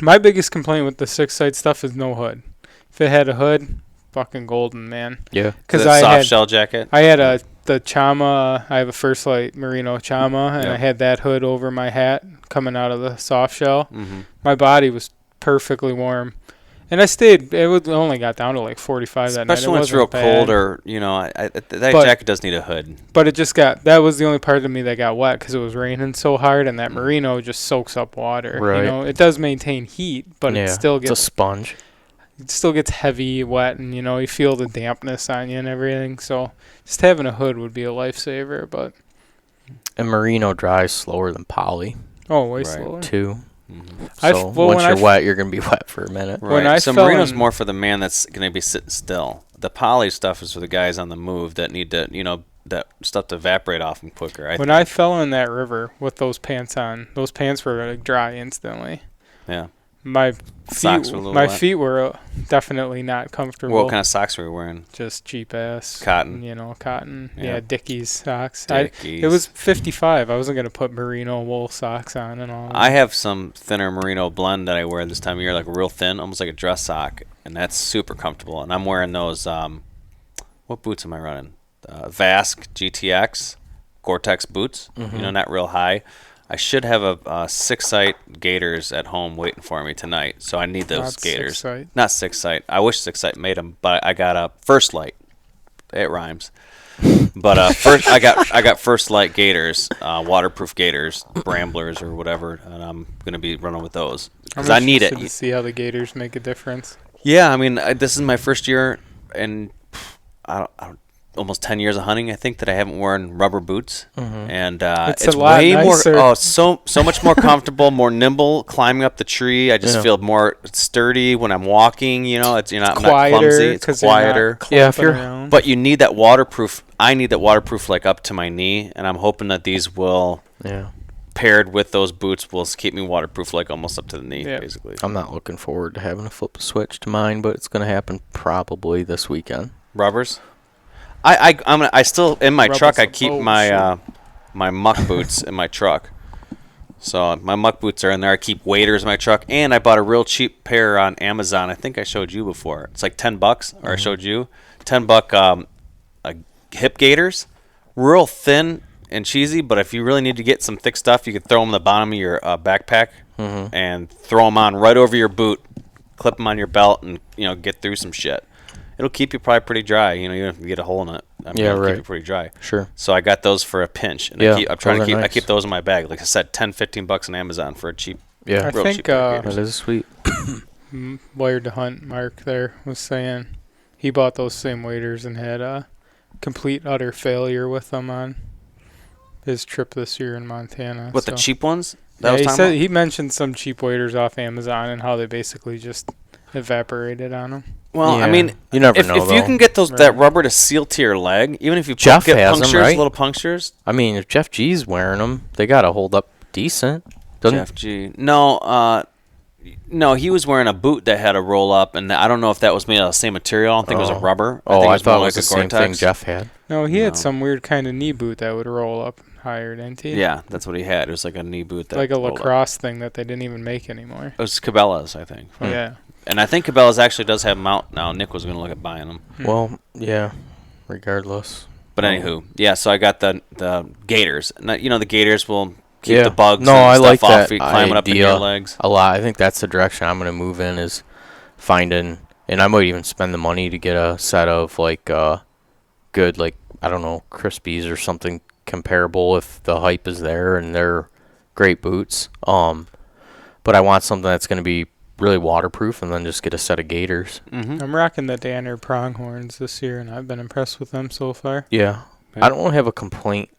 my biggest complaint with the 6-site stuff is no hood. If it had a hood, fucking golden, man. Yeah. Because the soft shell jacket. I had the Chama. I have a First Light Merino Chama, and I had that hood over my hat coming out of the soft shell. Mm-hmm. My body was perfectly warm, and I stayed. Only got down to like 45 that night. Especially when it's real cold, or that jacket does need a hood. But it just that was the only part of me that got wet because it was raining so hard, and that merino just soaks up water. Right. It does maintain heat, but it still gets it's a sponge. It still gets heavy, wet, and you feel the dampness on you and everything. So just having a hood would be a lifesaver. But and merino dries slower than poly. Oh, way slower too. Mm-hmm. So once you're wet, you're gonna be wet for a minute. Right. So merino's more for the man that's gonna be sitting still. The poly stuff is for the guys on the move that need to, that stuff to evaporate off them quicker. I fell in that river with those pants on, those pants were like dry instantly. Yeah. My socks were feet were definitely not comfortable. What kind of socks were you wearing? Just cheap ass cotton. Cotton. Yeah, Dickies socks. Dickies. It was 55. I wasn't gonna put merino wool socks on and all. I have some thinner merino blend that I wear this time of year, like real thin, almost like a dress sock, and that's super comfortable. And I'm wearing those. What boots am I running? Vask GTX Gore-Tex boots. Mm-hmm. Not real high. I should have a 6-site Gators at home waiting for me tonight, so I need those Gators. 6-site. Not 6-site. I wish 6-site made them, but I got a First Light. It rhymes. But first, I got First Light Gators, waterproof Gators, Bramblers or whatever, and I'm gonna be running with those because I need it. To see how the Gators make a difference. Yeah, I mean, this is my first year, and almost 10 years of hunting, I think, that I haven't worn rubber boots, and it's a lot way nicer. more. Oh, so much more comfortable, more nimble climbing up the tree. I just feel more sturdy when I'm walking. It's I'm not clumsy. It's quieter. But you need that waterproof. I need that waterproof, like up to my knee, and I'm hoping that these will. Yeah. Paired with those boots will keep me waterproof, like almost up to the knee, basically. I'm not looking forward to having to flip a switch to mine, but it's going to happen probably this weekend. Rubbers. I still in my truck. I keep my my muck boots in my truck. So my muck boots are in there. I keep waders in my truck, and I bought a real cheap pair on Amazon. I think I showed you before. It's like $10, or I showed you $10 hip gaiters, real thin and cheesy. But if you really need to get some thick stuff, you can throw them in the bottom of your backpack and throw them on right over your boot, clip them on your belt, and get through some shit. It'll keep you probably pretty dry. You don't have to get a hole in it. It'll keep you pretty dry. Sure. So I got those for a pinch, and I keep those in my bag. Like I said, $10-15 on Amazon for a cheap. Yeah, I think that is sweet. Wired to Hunt Mark there was saying he bought those same waders and had a complete utter failure with them on his trip this year in Montana. What, the cheap ones? He mentioned some cheap waders off Amazon and how they basically just evaporated on them. Well, I mean, you never know. If you can get that rubber to seal to your leg, even if you Jeff get has punctures, them, right? little punctures. I mean, if Jeff G's wearing them, they gotta hold up decent. Jeff G. No, he was wearing a boot that had a roll up, and I don't know if that was made out of the same material. I don't think it was a rubber. I thought it was the same thing Jeff had. No, he had some weird kind of knee boot that would roll up higher, didn't he? Yeah, that's what he had. It was like a knee boot. That like a lacrosse thing that they didn't even make anymore. It was Cabela's, I think. Yeah. And I think Cabela's actually does have them out now. Nick was going to look at buying them. Well, yeah, regardless. But anywho, yeah, so I got the Gators. Now, the Gators will keep the bugs I and like stuff off that you climbing up in your legs. A lot. I think that's the direction I'm going to move in, is finding, and I might even spend the money to get a set of good, I don't know, Crispies or something comparable if the hype is there, and they're great boots. But I want something that's going to be really waterproof, and then just get a set of Gators. I'm rocking the Danner pronghorns this year, and I've been impressed with them so far. Yeah. I don't have a complaint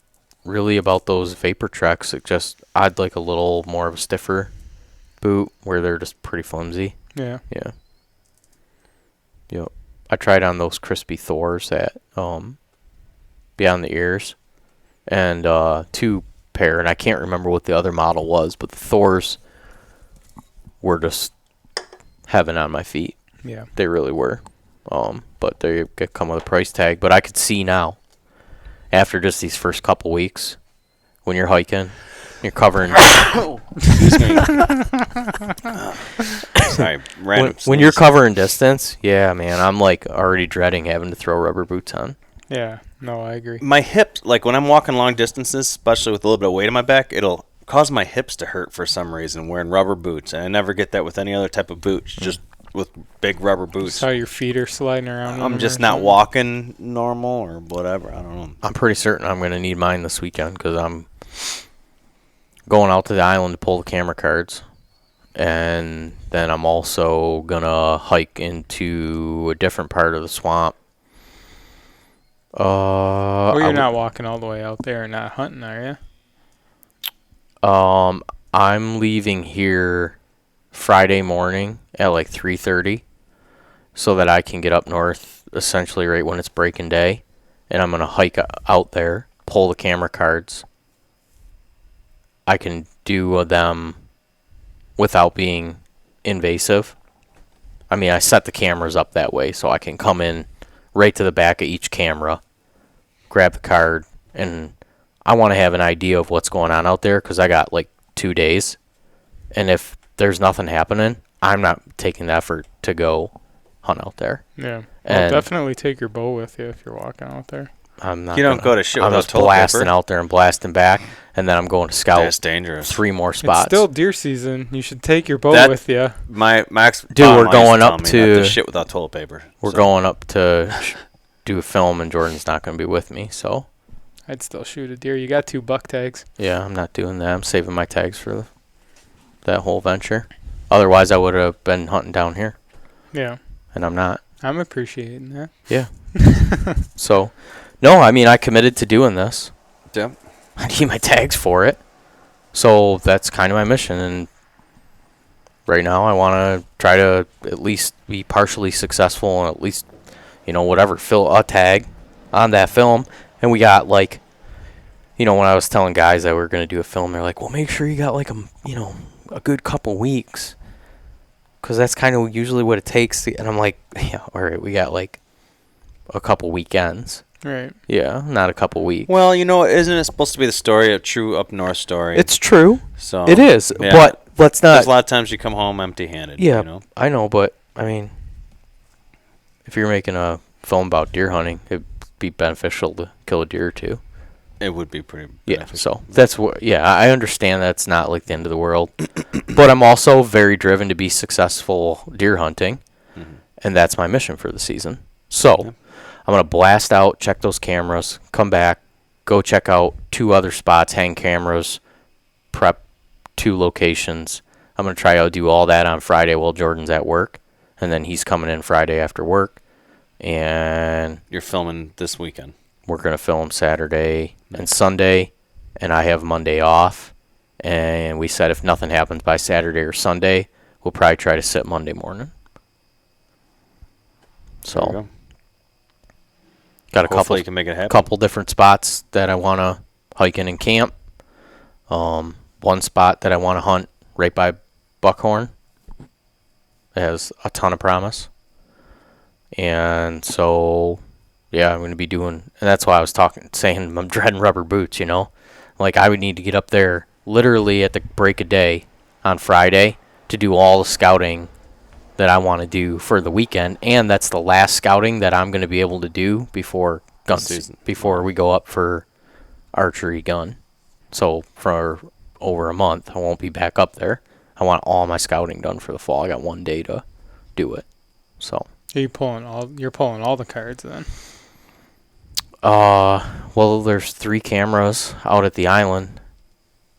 really about those Vapor Treks. I'd like a little more of a stiffer boot where they're just pretty flimsy. Yeah. Yep. I tried on those crispy Thors at beyond the ears, and 2 pair, and I can't remember what the other model was, but the Thors were just heaven on my feet. Yeah. They really were. But they come with a price tag. But I could see now, after just these first couple weeks, when you're hiking, you're covering. Excuse me. Sorry, random. When you're covering distance, yeah, man, I'm like already dreading having to throw rubber boots on. Yeah. No, I agree. My hips, like when I'm walking long distances, especially with a little bit of weight on my back, it'll cause my hips to hurt for some reason wearing rubber boots. And I never get that with any other type of boots, just with big rubber boots. Just how your feet are sliding around. in I'm them just or not something. walking normal or whatever. I don't know. I'm pretty certain I'm going to need mine this weekend because I'm going out to the island to pull the camera cards. And then I'm also going to hike into a different part of the swamp. Well, you're not walking all the way out there and not hunting, are you? I'm leaving here Friday morning at like 3:30 so that I can get up north essentially right when it's breaking day, and I'm going to hike out there, pull the camera cards. I can do them without being invasive. I mean, I set the cameras up that way so I can come in right to the back of each camera, grab the card, and I want to have an idea of what's going on out there because I got like 2 days. And if there's nothing happening, I'm not taking the effort to go hunt out there. Yeah. Well, And definitely take your bow with you if you're walking out there. I'm not. You don't go to shit I'm without just toilet blasting paper. out there and blasting back, and then I'm going to scout That's dangerous. 3 more spots. It's still deer season. You should take your bow That- with you. My ex Dude, we're mom used to going tell up me to- not shit without toilet paper. We're So, going up to do a film, and Jordan's not going to be with me, so I'd still shoot a deer. You got 2 buck tags. yeah, I'm not doing that. I'm saving my tags for that whole venture. Otherwise, I would have been hunting down here, Yeah. and I'm not. I'm appreciating that. So, no, I mean, I committed to doing this. Yeah. I need my tags for it. So that's kind of my mission. And right now I want to try to at least be partially successful and at least, whatever, fill a tag on that film. And we got like, when I was telling guys that we were going to do a film, they're like, well, make sure you got like a good couple weeks. Because that's kind of usually what it takes. And I'm like, yeah, all right, we got like a couple weekends. Right. Yeah, not a couple weeks. Well, isn't it supposed to be the story, a true up north story? It's true. So It is. yeah. But let's not. There's a lot of times you come home empty-handed. Yeah, I know, but I mean, if you're making a film about deer hunting, it'd be beneficial to kill a deer or two. It would be pretty. Yeah, beneficial. so that's what. Yeah, I understand that's not like the end of the world, but I'm also very driven to be successful deer hunting, and that's my mission for the season. So I'm gonna blast out, check those cameras, come back, go check out 2 other spots, hang cameras, prep 2 locations. I'm going to try to do all that on Friday while Jordan's at work. And then he's coming in Friday after work. And You're filming this weekend. we're going to film Saturday and Sunday. And I have Monday off. And we said if nothing happens by Saturday or Sunday, we'll probably try to sit Monday morning. There you So go. got a Hopefully you can make it happen. couple different spots that I want to hike in and camp. One spot that I want to hunt right by Buckhorn. It has a ton of promise. And so, yeah, I'm going to be doing, and that's why I was saying I'm dreading rubber boots, Like, I would need to get up there literally at the break of day on Friday to do all the scouting that I want to do for the weekend. And that's the last scouting that I'm going to be able to do before Season. before we go up for archery gun. So for over a month, I won't be back up there. I want all my scouting done for the fall. I got 1 day to do it. So, You're pulling all the cards then. well, there's 3 cameras out at the island,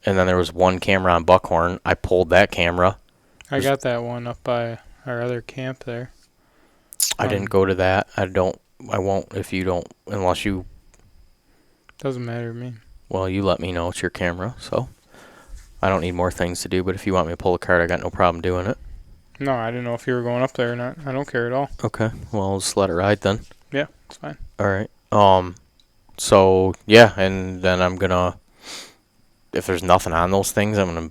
and then there was 1 camera on Buckhorn. I pulled that camera. I got that one up by our other camp there. I didn't go to that. I won't if you don't, unless you, Doesn't matter to me. well, you let me know it's your camera, so I don't need more things to do, but if you want me to pull a card, I got no problem doing it. No, I didn't know if you were going up there or not. I don't care at all. Okay, well, I'll just let it ride then. Yeah, it's fine. All right. So yeah, and then I'm gonna, if there's nothing on those things, I'm gonna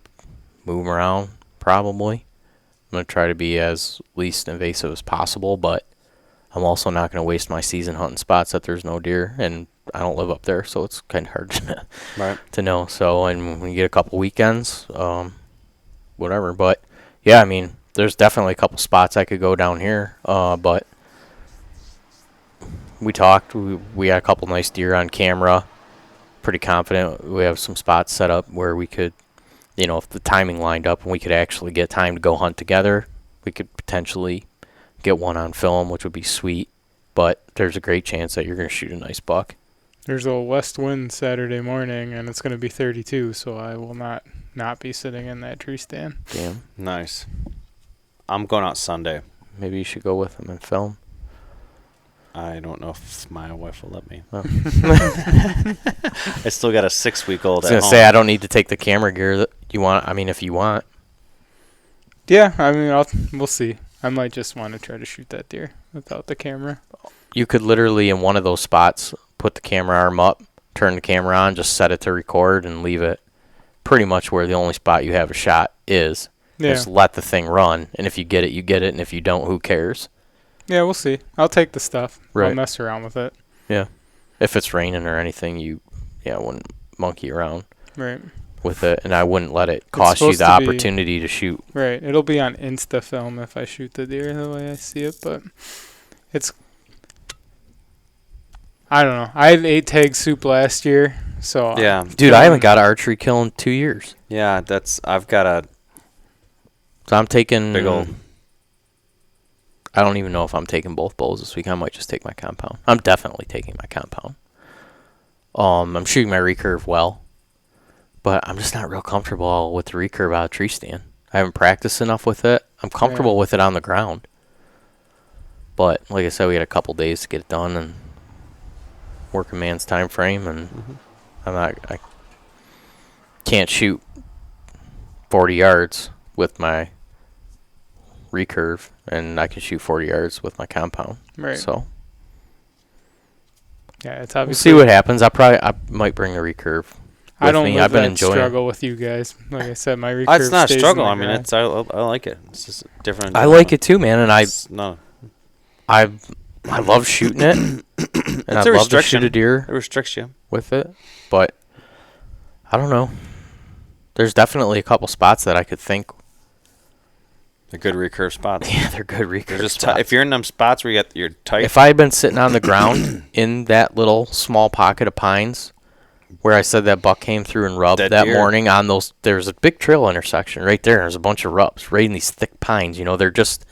move 'em around probably. I'm gonna try to be as least invasive as possible, but I'm also not gonna waste my season hunting spots that there's no deer, and I don't live up there, so it's kind of hard Right. to know. So, and when you get a couple weekends, whatever. But yeah, I mean, there's definitely a couple spots I could go down here, but we talked. We got a couple nice deer on camera. Pretty confident we have some spots set up where we could, if the timing lined up and we could actually get time to go hunt together, we could potentially get one on film, which would be sweet. But there's a great chance that you're going to shoot a nice buck. There's a west wind Saturday morning, and it's going to be 32, so I will not be sitting in that tree stand. Damn. Nice. I'm going out Sunday. Maybe you should go with him and film. I don't know if my wife will let me. Oh. I still got a 6-week-old I was at going to home. say, I don't need to take the camera gear that you want. I mean, if you want. Yeah, I mean, we'll see. I might just want to try to shoot that deer without the camera. You could literally, in one of those spots, put the camera arm up, turn the camera on, just set it to record, and leave it pretty much where the only spot you have a shot is. Yeah. Just let the thing run, and if you get it, you get it, and if you don't, who cares? Yeah, we'll see. I'll take the stuff. Right. I'll mess around with it. Yeah. If it's raining or anything, I wouldn't monkey around Right. with it, and I wouldn't let it cost you supposed the to be- opportunity to shoot. Right. It'll be on Insta film if I shoot the deer the way I see it, but it's... I don't know. I had 8 tag soup last year, so... Yeah. Dude, I haven't got an archery kill in 2 years. Yeah, I've got a So I'm taking... big old... I don't even know if I'm taking both bows this week. I might just take my compound. I'm definitely taking my compound. I'm shooting my recurve well, but I'm just not real comfortable with the recurve out of tree stand. I haven't practiced enough with it. I'm comfortable with it on the ground. But like I said, we had a couple days to get it done and work a man's time frame, and I can't shoot 40 yards with my recurve, and I can shoot 40 yards with my compound. Right. So Yeah, it's we'll obviously... see what happens. I might bring the recurve with I don't me. live I've been that enjoying struggle with you guys. Like I said, my recurve It's not a stays in struggle. the I mean, ground. I like it. It's just different. I like it too, man, and No, I love shooting it, and I It's a love to shoot restriction. a deer it restricts you. with it, but I don't know. There's definitely a couple spots that I could think, They're good recurve spots. yeah, they're good They're recurve just spots. if you're in them spots where you're tight. If I had been sitting on the ground in that little small pocket of pines where I said that buck came through and rubbed Dead that deer. morning on those, there's a big trail intersection right there. There's a bunch of rubs right in these thick pines. They're just,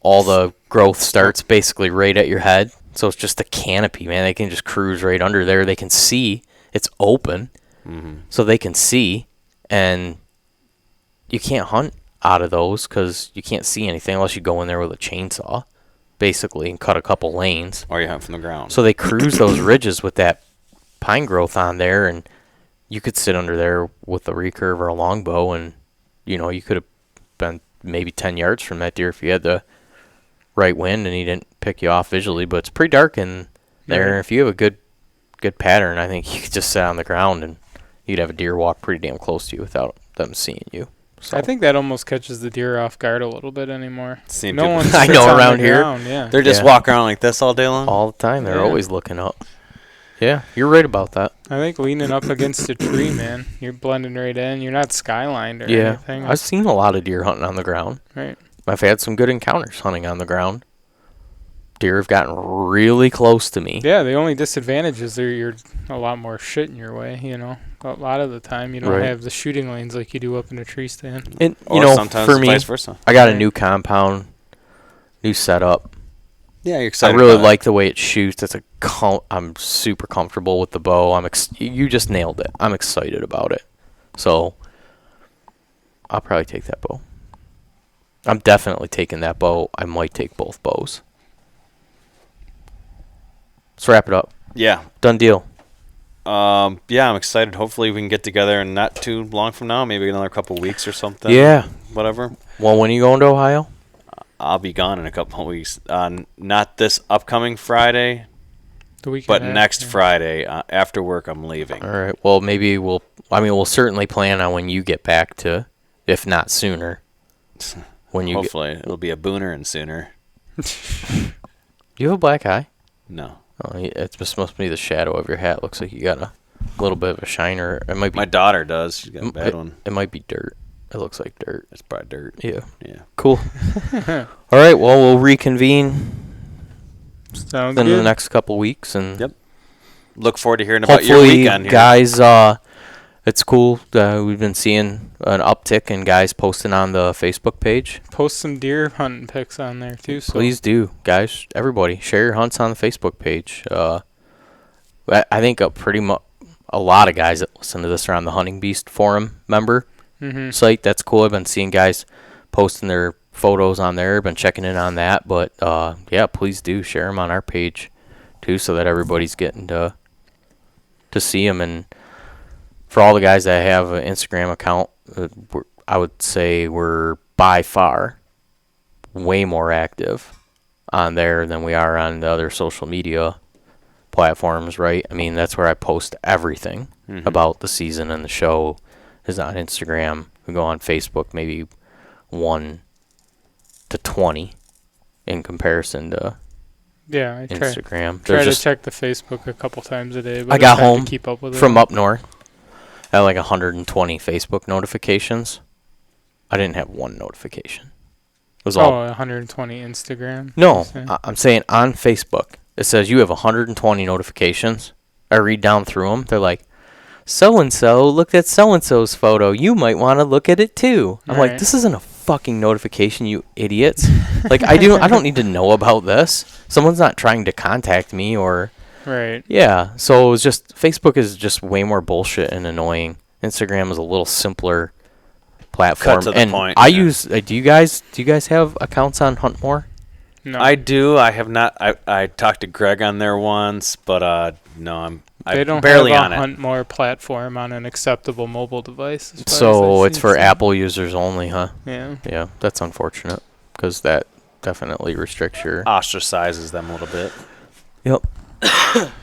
all the growth starts basically right at your head. So it's just a canopy, man. They can just cruise right under there. They can see. It's open. So they can see. And you can't hunt out of those because you can't see anything unless you go in there with a chainsaw, basically, and cut a couple lanes. or you hunt from the ground. So they cruise those ridges with that pine growth on there, and you could sit under there with a recurve or a longbow, and you could have been maybe 10 yards from that deer if you had the right wind and he didn't pick you off visually. But it's pretty dark in there. Right. If you have a good pattern, I think you could just sit on the ground and you'd have a deer walk pretty damn close to you without them seeing you. So I think that almost catches the deer off guard a little bit anymore. Seen No people- one I sits know on around the here, ground, yeah. They're just Yeah. walking around like this all day long. all the time they're Yeah. always looking up. Yeah, you're right about that. I think leaning up against a tree, man, you're blending right in. You're not skylined or Yeah, anything. I've seen a lot of deer hunting on the ground. Right. I've had some good encounters hunting on the ground. Deer have gotten really close to me. Yeah, the only disadvantage is you're a lot more shit in your way, A lot of the time you don't Right. have the shooting lanes like you do up in a tree stand. And Or sometimes for me, vice versa. I got a Right. new compound, new setup. Yeah, you're I excited. really about it. like the way it shoots. I'm super comfortable with the bow. You just nailed it. I'm excited about it. So I'll probably take that bow. I'm definitely taking that bow. I might take both bows. Let's wrap it up. Yeah. Done deal. Yeah, I'm excited. Hopefully we can get together in not too long from now, maybe another couple weeks or something. Yeah. Whatever. Well, when are you going to Ohio? I'll be gone in a couple of weeks. Not this upcoming Friday. The weekend But after. next Friday, after work, I'm leaving. All right. Well, maybe we'll certainly plan on when you get back to, if not sooner. When you Hopefully, it'll be a booner and sooner. you have a black eye? No. Oh, it's supposed to be the shadow of your hat. Looks like you got a little bit of a shiner. It might be. My daughter does. She's got a bad one. It might be dirt. It looks like dirt. It's probably dirt. Yeah. Yeah. Cool. All right. Well, we'll reconvene Sounds in good. the next couple weeks, and Yep. Look forward to hearing about your hopefully, weekend here. guys. It's cool. We've been seeing an uptick in guys posting on the Facebook page. Post some deer hunting pics on there too. So Please do, guys. Everybody, share your hunts on the Facebook page. I think pretty much a lot of guys that listen to this are on the Hunting Beast forum member site. That's cool. I've been seeing guys posting their photos on there. Been checking in on that. But yeah, please do share them on our page too, so that everybody's getting to see them. And for all the guys that have an Instagram account, I would say we're by far way more active on there than we are on the other social media platforms, right? I mean, that's where I post everything about the season and the show is on Instagram. We go on Facebook maybe 1 to 20 in comparison to yeah, I try Instagram. to check the Facebook a couple times a day. But I got it's hard home to keep up with from it. up north. I had like 120 Facebook notifications. I didn't have one notification. It was all 120 Instagram. No, you say? I'm saying on Facebook. It says you have 120 notifications. I read down through them. They're like, so-and-so looked at so-and-so's photo. You might want to look at it too. I'm like, Right. this isn't a fucking notification, you idiots. Like, I don't need to know about this. Someone's not trying to contact me or... Right. Yeah, so it's just... Facebook is just way more bullshit and annoying. Instagram is a little simpler platform. Cut to the and point, I yeah. use... do you guys have accounts on Huntmore? No. I do. I have not. I talked to Greg on there once, but no, I'm They don't barely have on a it. Huntmore platform on an acceptable mobile device. as far as So I've it's seen, for so- Apple users only, huh? Yeah. Yeah, that's unfortunate because that definitely restricts your. Ostracizes them a little bit. Yep.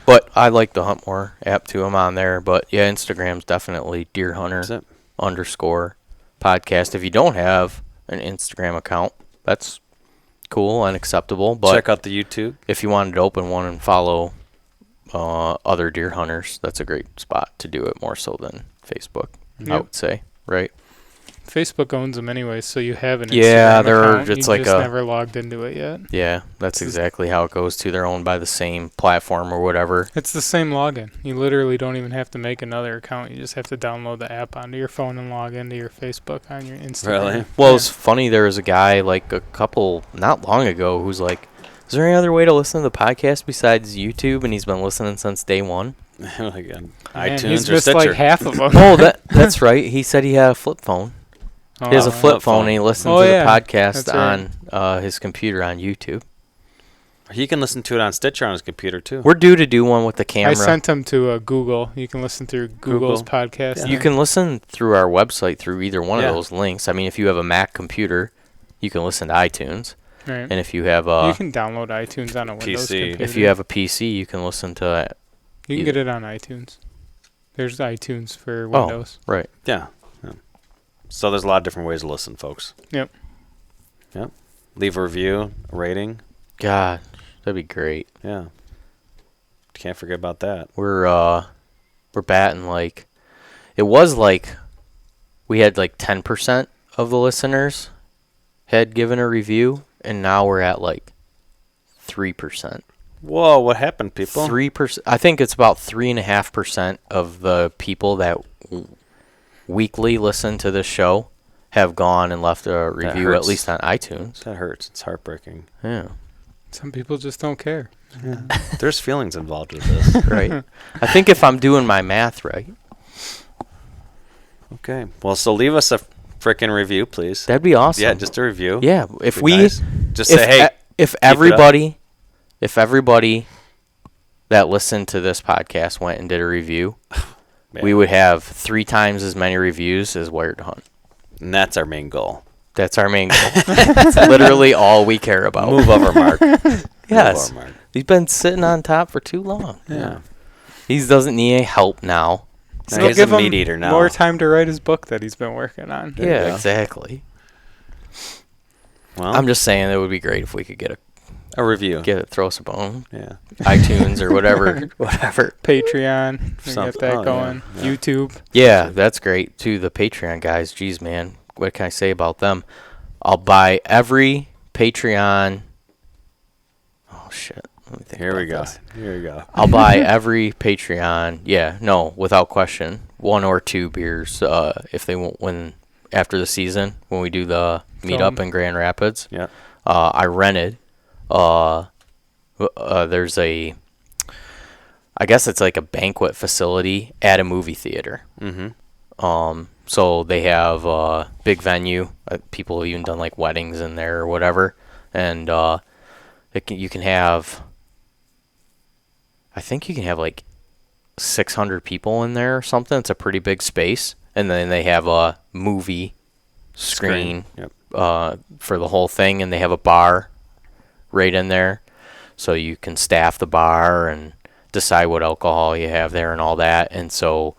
But I like the Huntmore app too. I'm on there, but yeah, Instagram's definitely Deer Hunter Is it? _ podcast. If you don't have an Instagram account, that's cool and acceptable. But Check out the YouTube. if you wanted to open one and follow other deer hunters, that's a great spot to do it more so than Facebook. I Yep. would say, right? Facebook owns them anyway, so you have an Yeah, Instagram they're account. it's you like just a- never logged into it yet. Yeah, that's exactly how it goes too. They're owned by the same platform or whatever. It's the same login. You literally don't even have to make another account. You just have to download the app onto your phone and log into your Facebook on your Instagram. Really? Well, Yeah. it's funny. There was a guy like a couple not long ago who's like, "Is there any other way to listen to the podcast besides YouTube?" And he's been listening since day one. Like on Man, iTunes he's or missed Stitcher. like half of them. Oh, that's right. He said he had a flip phone. Oh, He has a wow. flip phone and he listens Oh, to yeah, the podcast that's right. on his computer on YouTube. He can listen to it on Stitcher on his computer too. We're due to do one with the camera. I sent him to Google. You can listen through Google's Google. podcast. Yeah. You can listen through our website through either one Yeah. of those links. I mean, if you have a Mac computer, you can listen to iTunes. Right. And if you have You can download iTunes on a Windows PC. computer. if you have a PC, you can listen to You can get it on iTunes. There's iTunes for Oh. Windows. right. Yeah. So there's a lot of different ways to listen, folks. Yep. Yep. Leave a review, a rating. God, that'd be great. Yeah. Can't forget about that. We're batting like it was like we had like 10% of the listeners had given a review, and now we're at like 3%. Whoa, what happened, people? 3%. I think it's about 3.5% of the people that weekly listen to this show have gone and left a review, at hurts. least on iTunes. That hurts. It's heartbreaking. Yeah, Some people just don't care. There's feelings involved with this. right. I think if I'm doing my math right, Okay. Well, so leave us a frickin' review, please. that'd be awesome. Yeah, just a review. Yeah, if Be we nice. Just if say, hey, if it up. everybody that listened to this podcast went and did a review, man. we would have 3 times as many reviews as Wired to Hunt. And that's our main goal. That's our main goal. That's literally all we care about. Move over, Mark. Yes. Move over, Mark. He's been sitting on top for too long. Yeah. He doesn't need any help now. Now Still he's give a him meat eater now. more time to write his book that he's been working on. There you Yeah, go. exactly. Well, I'm just saying it would be great if we could get a review. throw us a bone, Yeah. iTunes or whatever. Patreon, we Something. get that Oh, yeah. going. Yeah. YouTube. Yeah, that's great too. The Patreon guys, geez, man, what can I say about them? I'll buy every Patreon. Oh shit! Let me think. Here we about go. this. Here we go. I'll buy every Patreon. Yeah, no, without question, 1 or 2 beers. If they won't win after the season when we do the meetup in Grand Rapids. Yeah. I rented. There's I guess it's like a banquet facility at a movie theater. Mm-hmm. So they have a big venue. People have even done like weddings in there or whatever. And you can have, I think you can have like 600 people in there or something. It's a pretty big space. And then they have a movie screen Yep. for the whole thing. And they have a bar right in there. So you can staff the bar and decide what alcohol you have there and all that. And so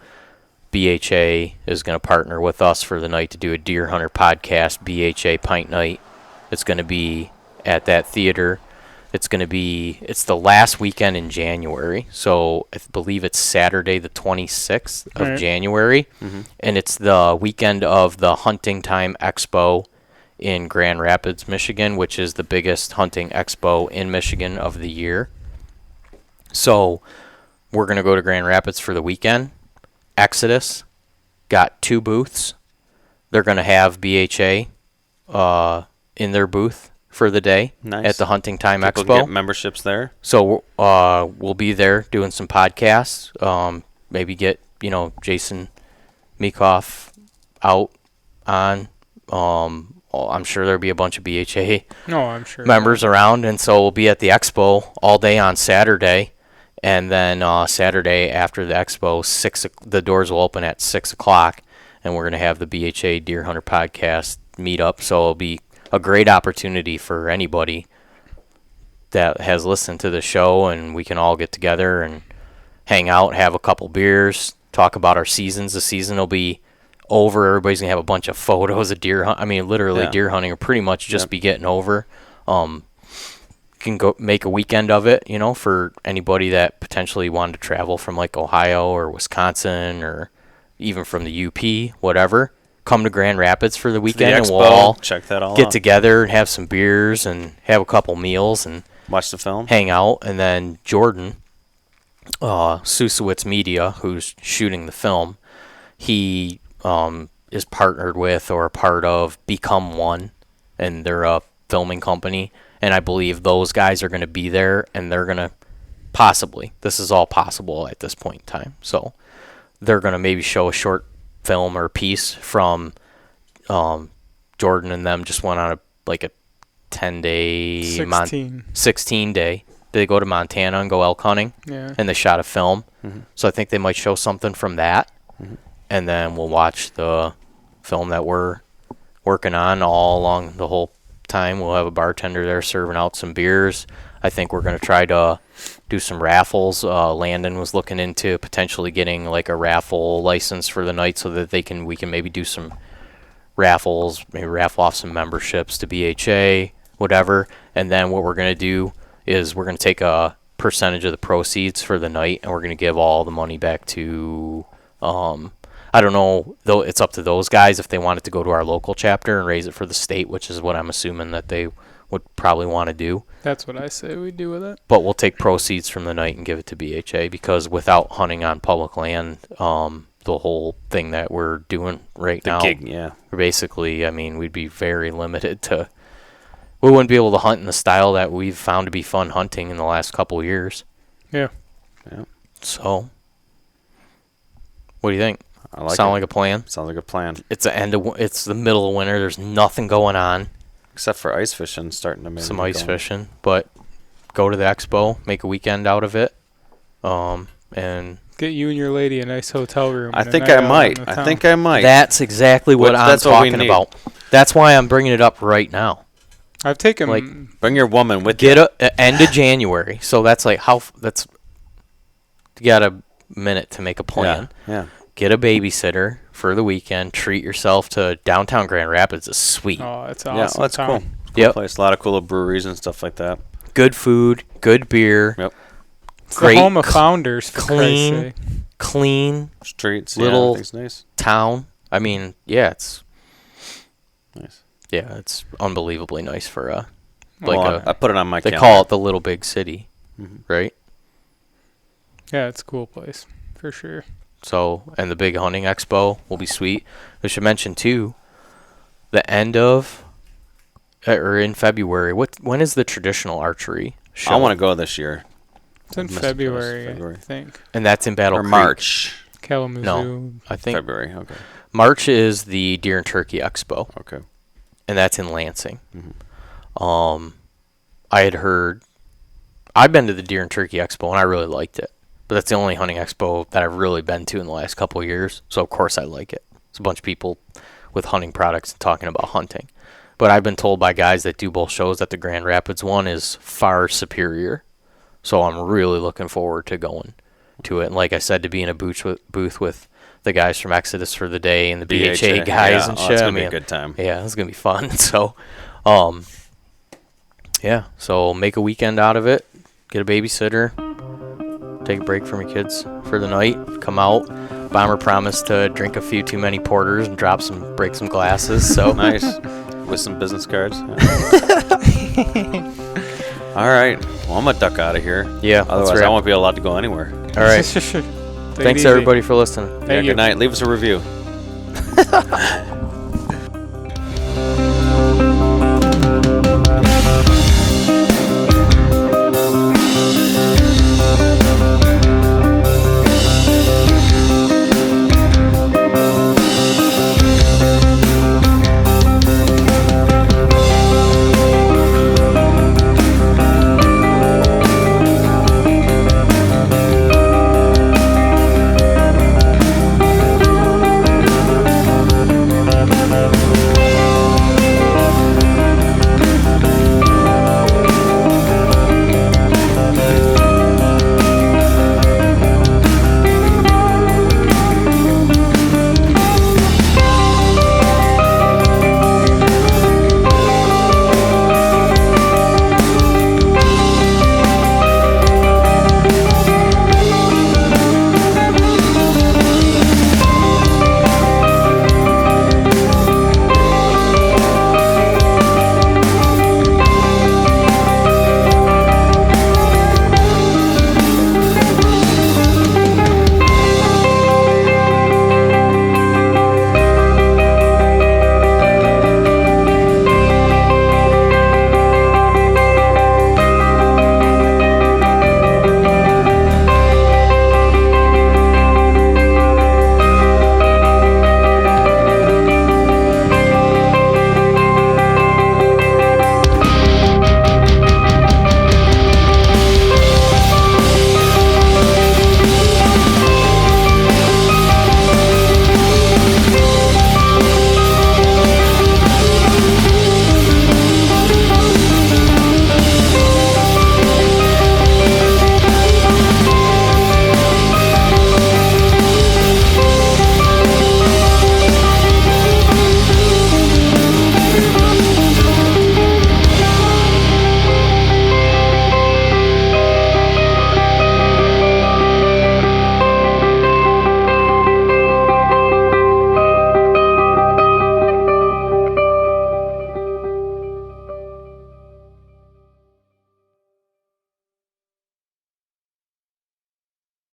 BHA is going to partner with us for the night to do a Deer Hunter podcast, BHA Pint Night. It's going to be at that theater. It's the last weekend in January. So I believe it's Saturday the 26th of Right. January. Mm-hmm. And it's the weekend of the Hunting Time Expo in Grand Rapids, Michigan, which is the biggest hunting expo in Michigan of the year. So we're going to go to Grand Rapids for the weekend. Exodus got 2 booths. They're going to have BHA in their booth for the day Nice. at the Hunting Time People Expo. can get memberships there. So we'll be there doing some podcasts. Maybe get Jason Meekoff out on. I'm sure there'll be a bunch of BHA No, I'm sure. members around, and so we'll be at the expo all day on Saturday, and then Saturday after the expo, the doors will open at 6:00, and we're gonna have the BHA Deer Hunter podcast meetup. So it'll be a great opportunity for anybody that has listened to the show, and we can all get together and hang out, have a couple beers, talk about our seasons. The season will be over. Everybody's gonna have a bunch of photos of deer hunt. I mean, literally, Yeah. deer hunting will pretty much just Yep. be getting over. Can go make a weekend of it, for anybody that potentially wanted to travel from like Ohio or Wisconsin or even from the UP, whatever. Come to Grand Rapids for the To the weekend, and we'll expo, all check that all get out. together and have some beers and have a couple meals and Watch the film. hang out. And then Jordan, Susowitz Media, who's shooting the film, he is partnered with or a part of Become One, and they're a filming company. And I believe those guys are going to be there, and they're going to this is all possible at this point in time. So they're going to maybe show a short film or piece from Jordan and them just went on a 10-day 16 day. They go to Montana and go elk hunting, Yeah. and they shot a film. Mm-hmm. So I think they might show something from that, and then we'll watch the film that we're working on all along the whole time. We'll have a bartender there serving out some beers. I think we're going to try to do some raffles. Landon was looking into potentially getting like a raffle license for the night so that we can maybe do some raffles, maybe raffle off some memberships to BHA, whatever. And then what we're going to do is we're going to take a percentage of the proceeds for the night, and we're going to give all the money back to I don't know, though. It's up to those guys if they want it to go to our local chapter and raise it for the state, which is what I'm assuming that they would probably want to do. That's what I say we do with it. But we'll take proceeds from the night and give it to BHA, because without hunting on public land, the whole thing that we're doing right The now, gig, yeah. basically, I mean, we'd be very limited to. We wouldn't be able to hunt in the style that we've found to be fun hunting in the last couple of years. Yeah. Yeah. So, what do you think? I like Sound it. like a plan? Sounds like a plan. It's the middle of winter. There's nothing going on. Except for ice fishing starting to maybe Some get ice going. fishing, but go to the expo, make a weekend out of it, and Get you and your lady a nice hotel room. I and a think night I out in might. the I town. think I might. that's exactly what I'm That's what we talking need. about. That's why I'm bringing it up right now. I've taken Like, Bring your woman with Get you. end of January. So that's like that's you got a minute to make a plan. Yeah. Get a babysitter for the weekend. Treat yourself to downtown Grand Rapids is sweet. Oh, it's awesome. Yeah, well, that's cool. town. Yep. Place. A lot of cool breweries and stuff like that. Good food, good beer. Yep. It's Great the home of cl- founders, for clean. Christ's sake. Clean Streets. Little- Yeah, it's nice. town. I mean, yeah, it's Nice. unbelievably nice for like Well, I put it on my they calendar. call it the little big city, Mhm. right? Yeah, it's a cool place for sure. So, and the big hunting expo will be sweet. I should mention too, the end of or in February. When is the traditional archery show? I want to go this year. It's in Missed February, February. I think. and that's in Battle Or Creek. March. Kalamazoo. No. I think February. Okay. March is the Deer and Turkey Expo, Okay. and that's in Lansing. Mhm. I had heard. I've been to the Deer and Turkey Expo, and I really liked it. But that's the only hunting expo that I've really been to in the last couple of years. So of course I like it. It's a bunch of people with hunting products talking about hunting. But I've been told by guys that do both shows that the Grand Rapids one is far superior. So I'm really looking forward to going to it. And like I said, to be in a booth with the guys from Exodus for the Day and the BHA guys and shit. It's I gonna be mean, a good time. yeah, it's gonna be fun. So, yeah. So make a weekend out of it. Get a babysitter. Take a break from your kids for the night. Come out. Bomber promised to drink a few too many porters and break some glasses. So Nice. With some business cards. All right. Well, I'm gonna duck out of here. yeah. Otherwise, That's I right. won't be allowed to go anywhere. All right. Take it Thanks easy. everybody for listening. Yeah, Thank you. good night. Leave us a review.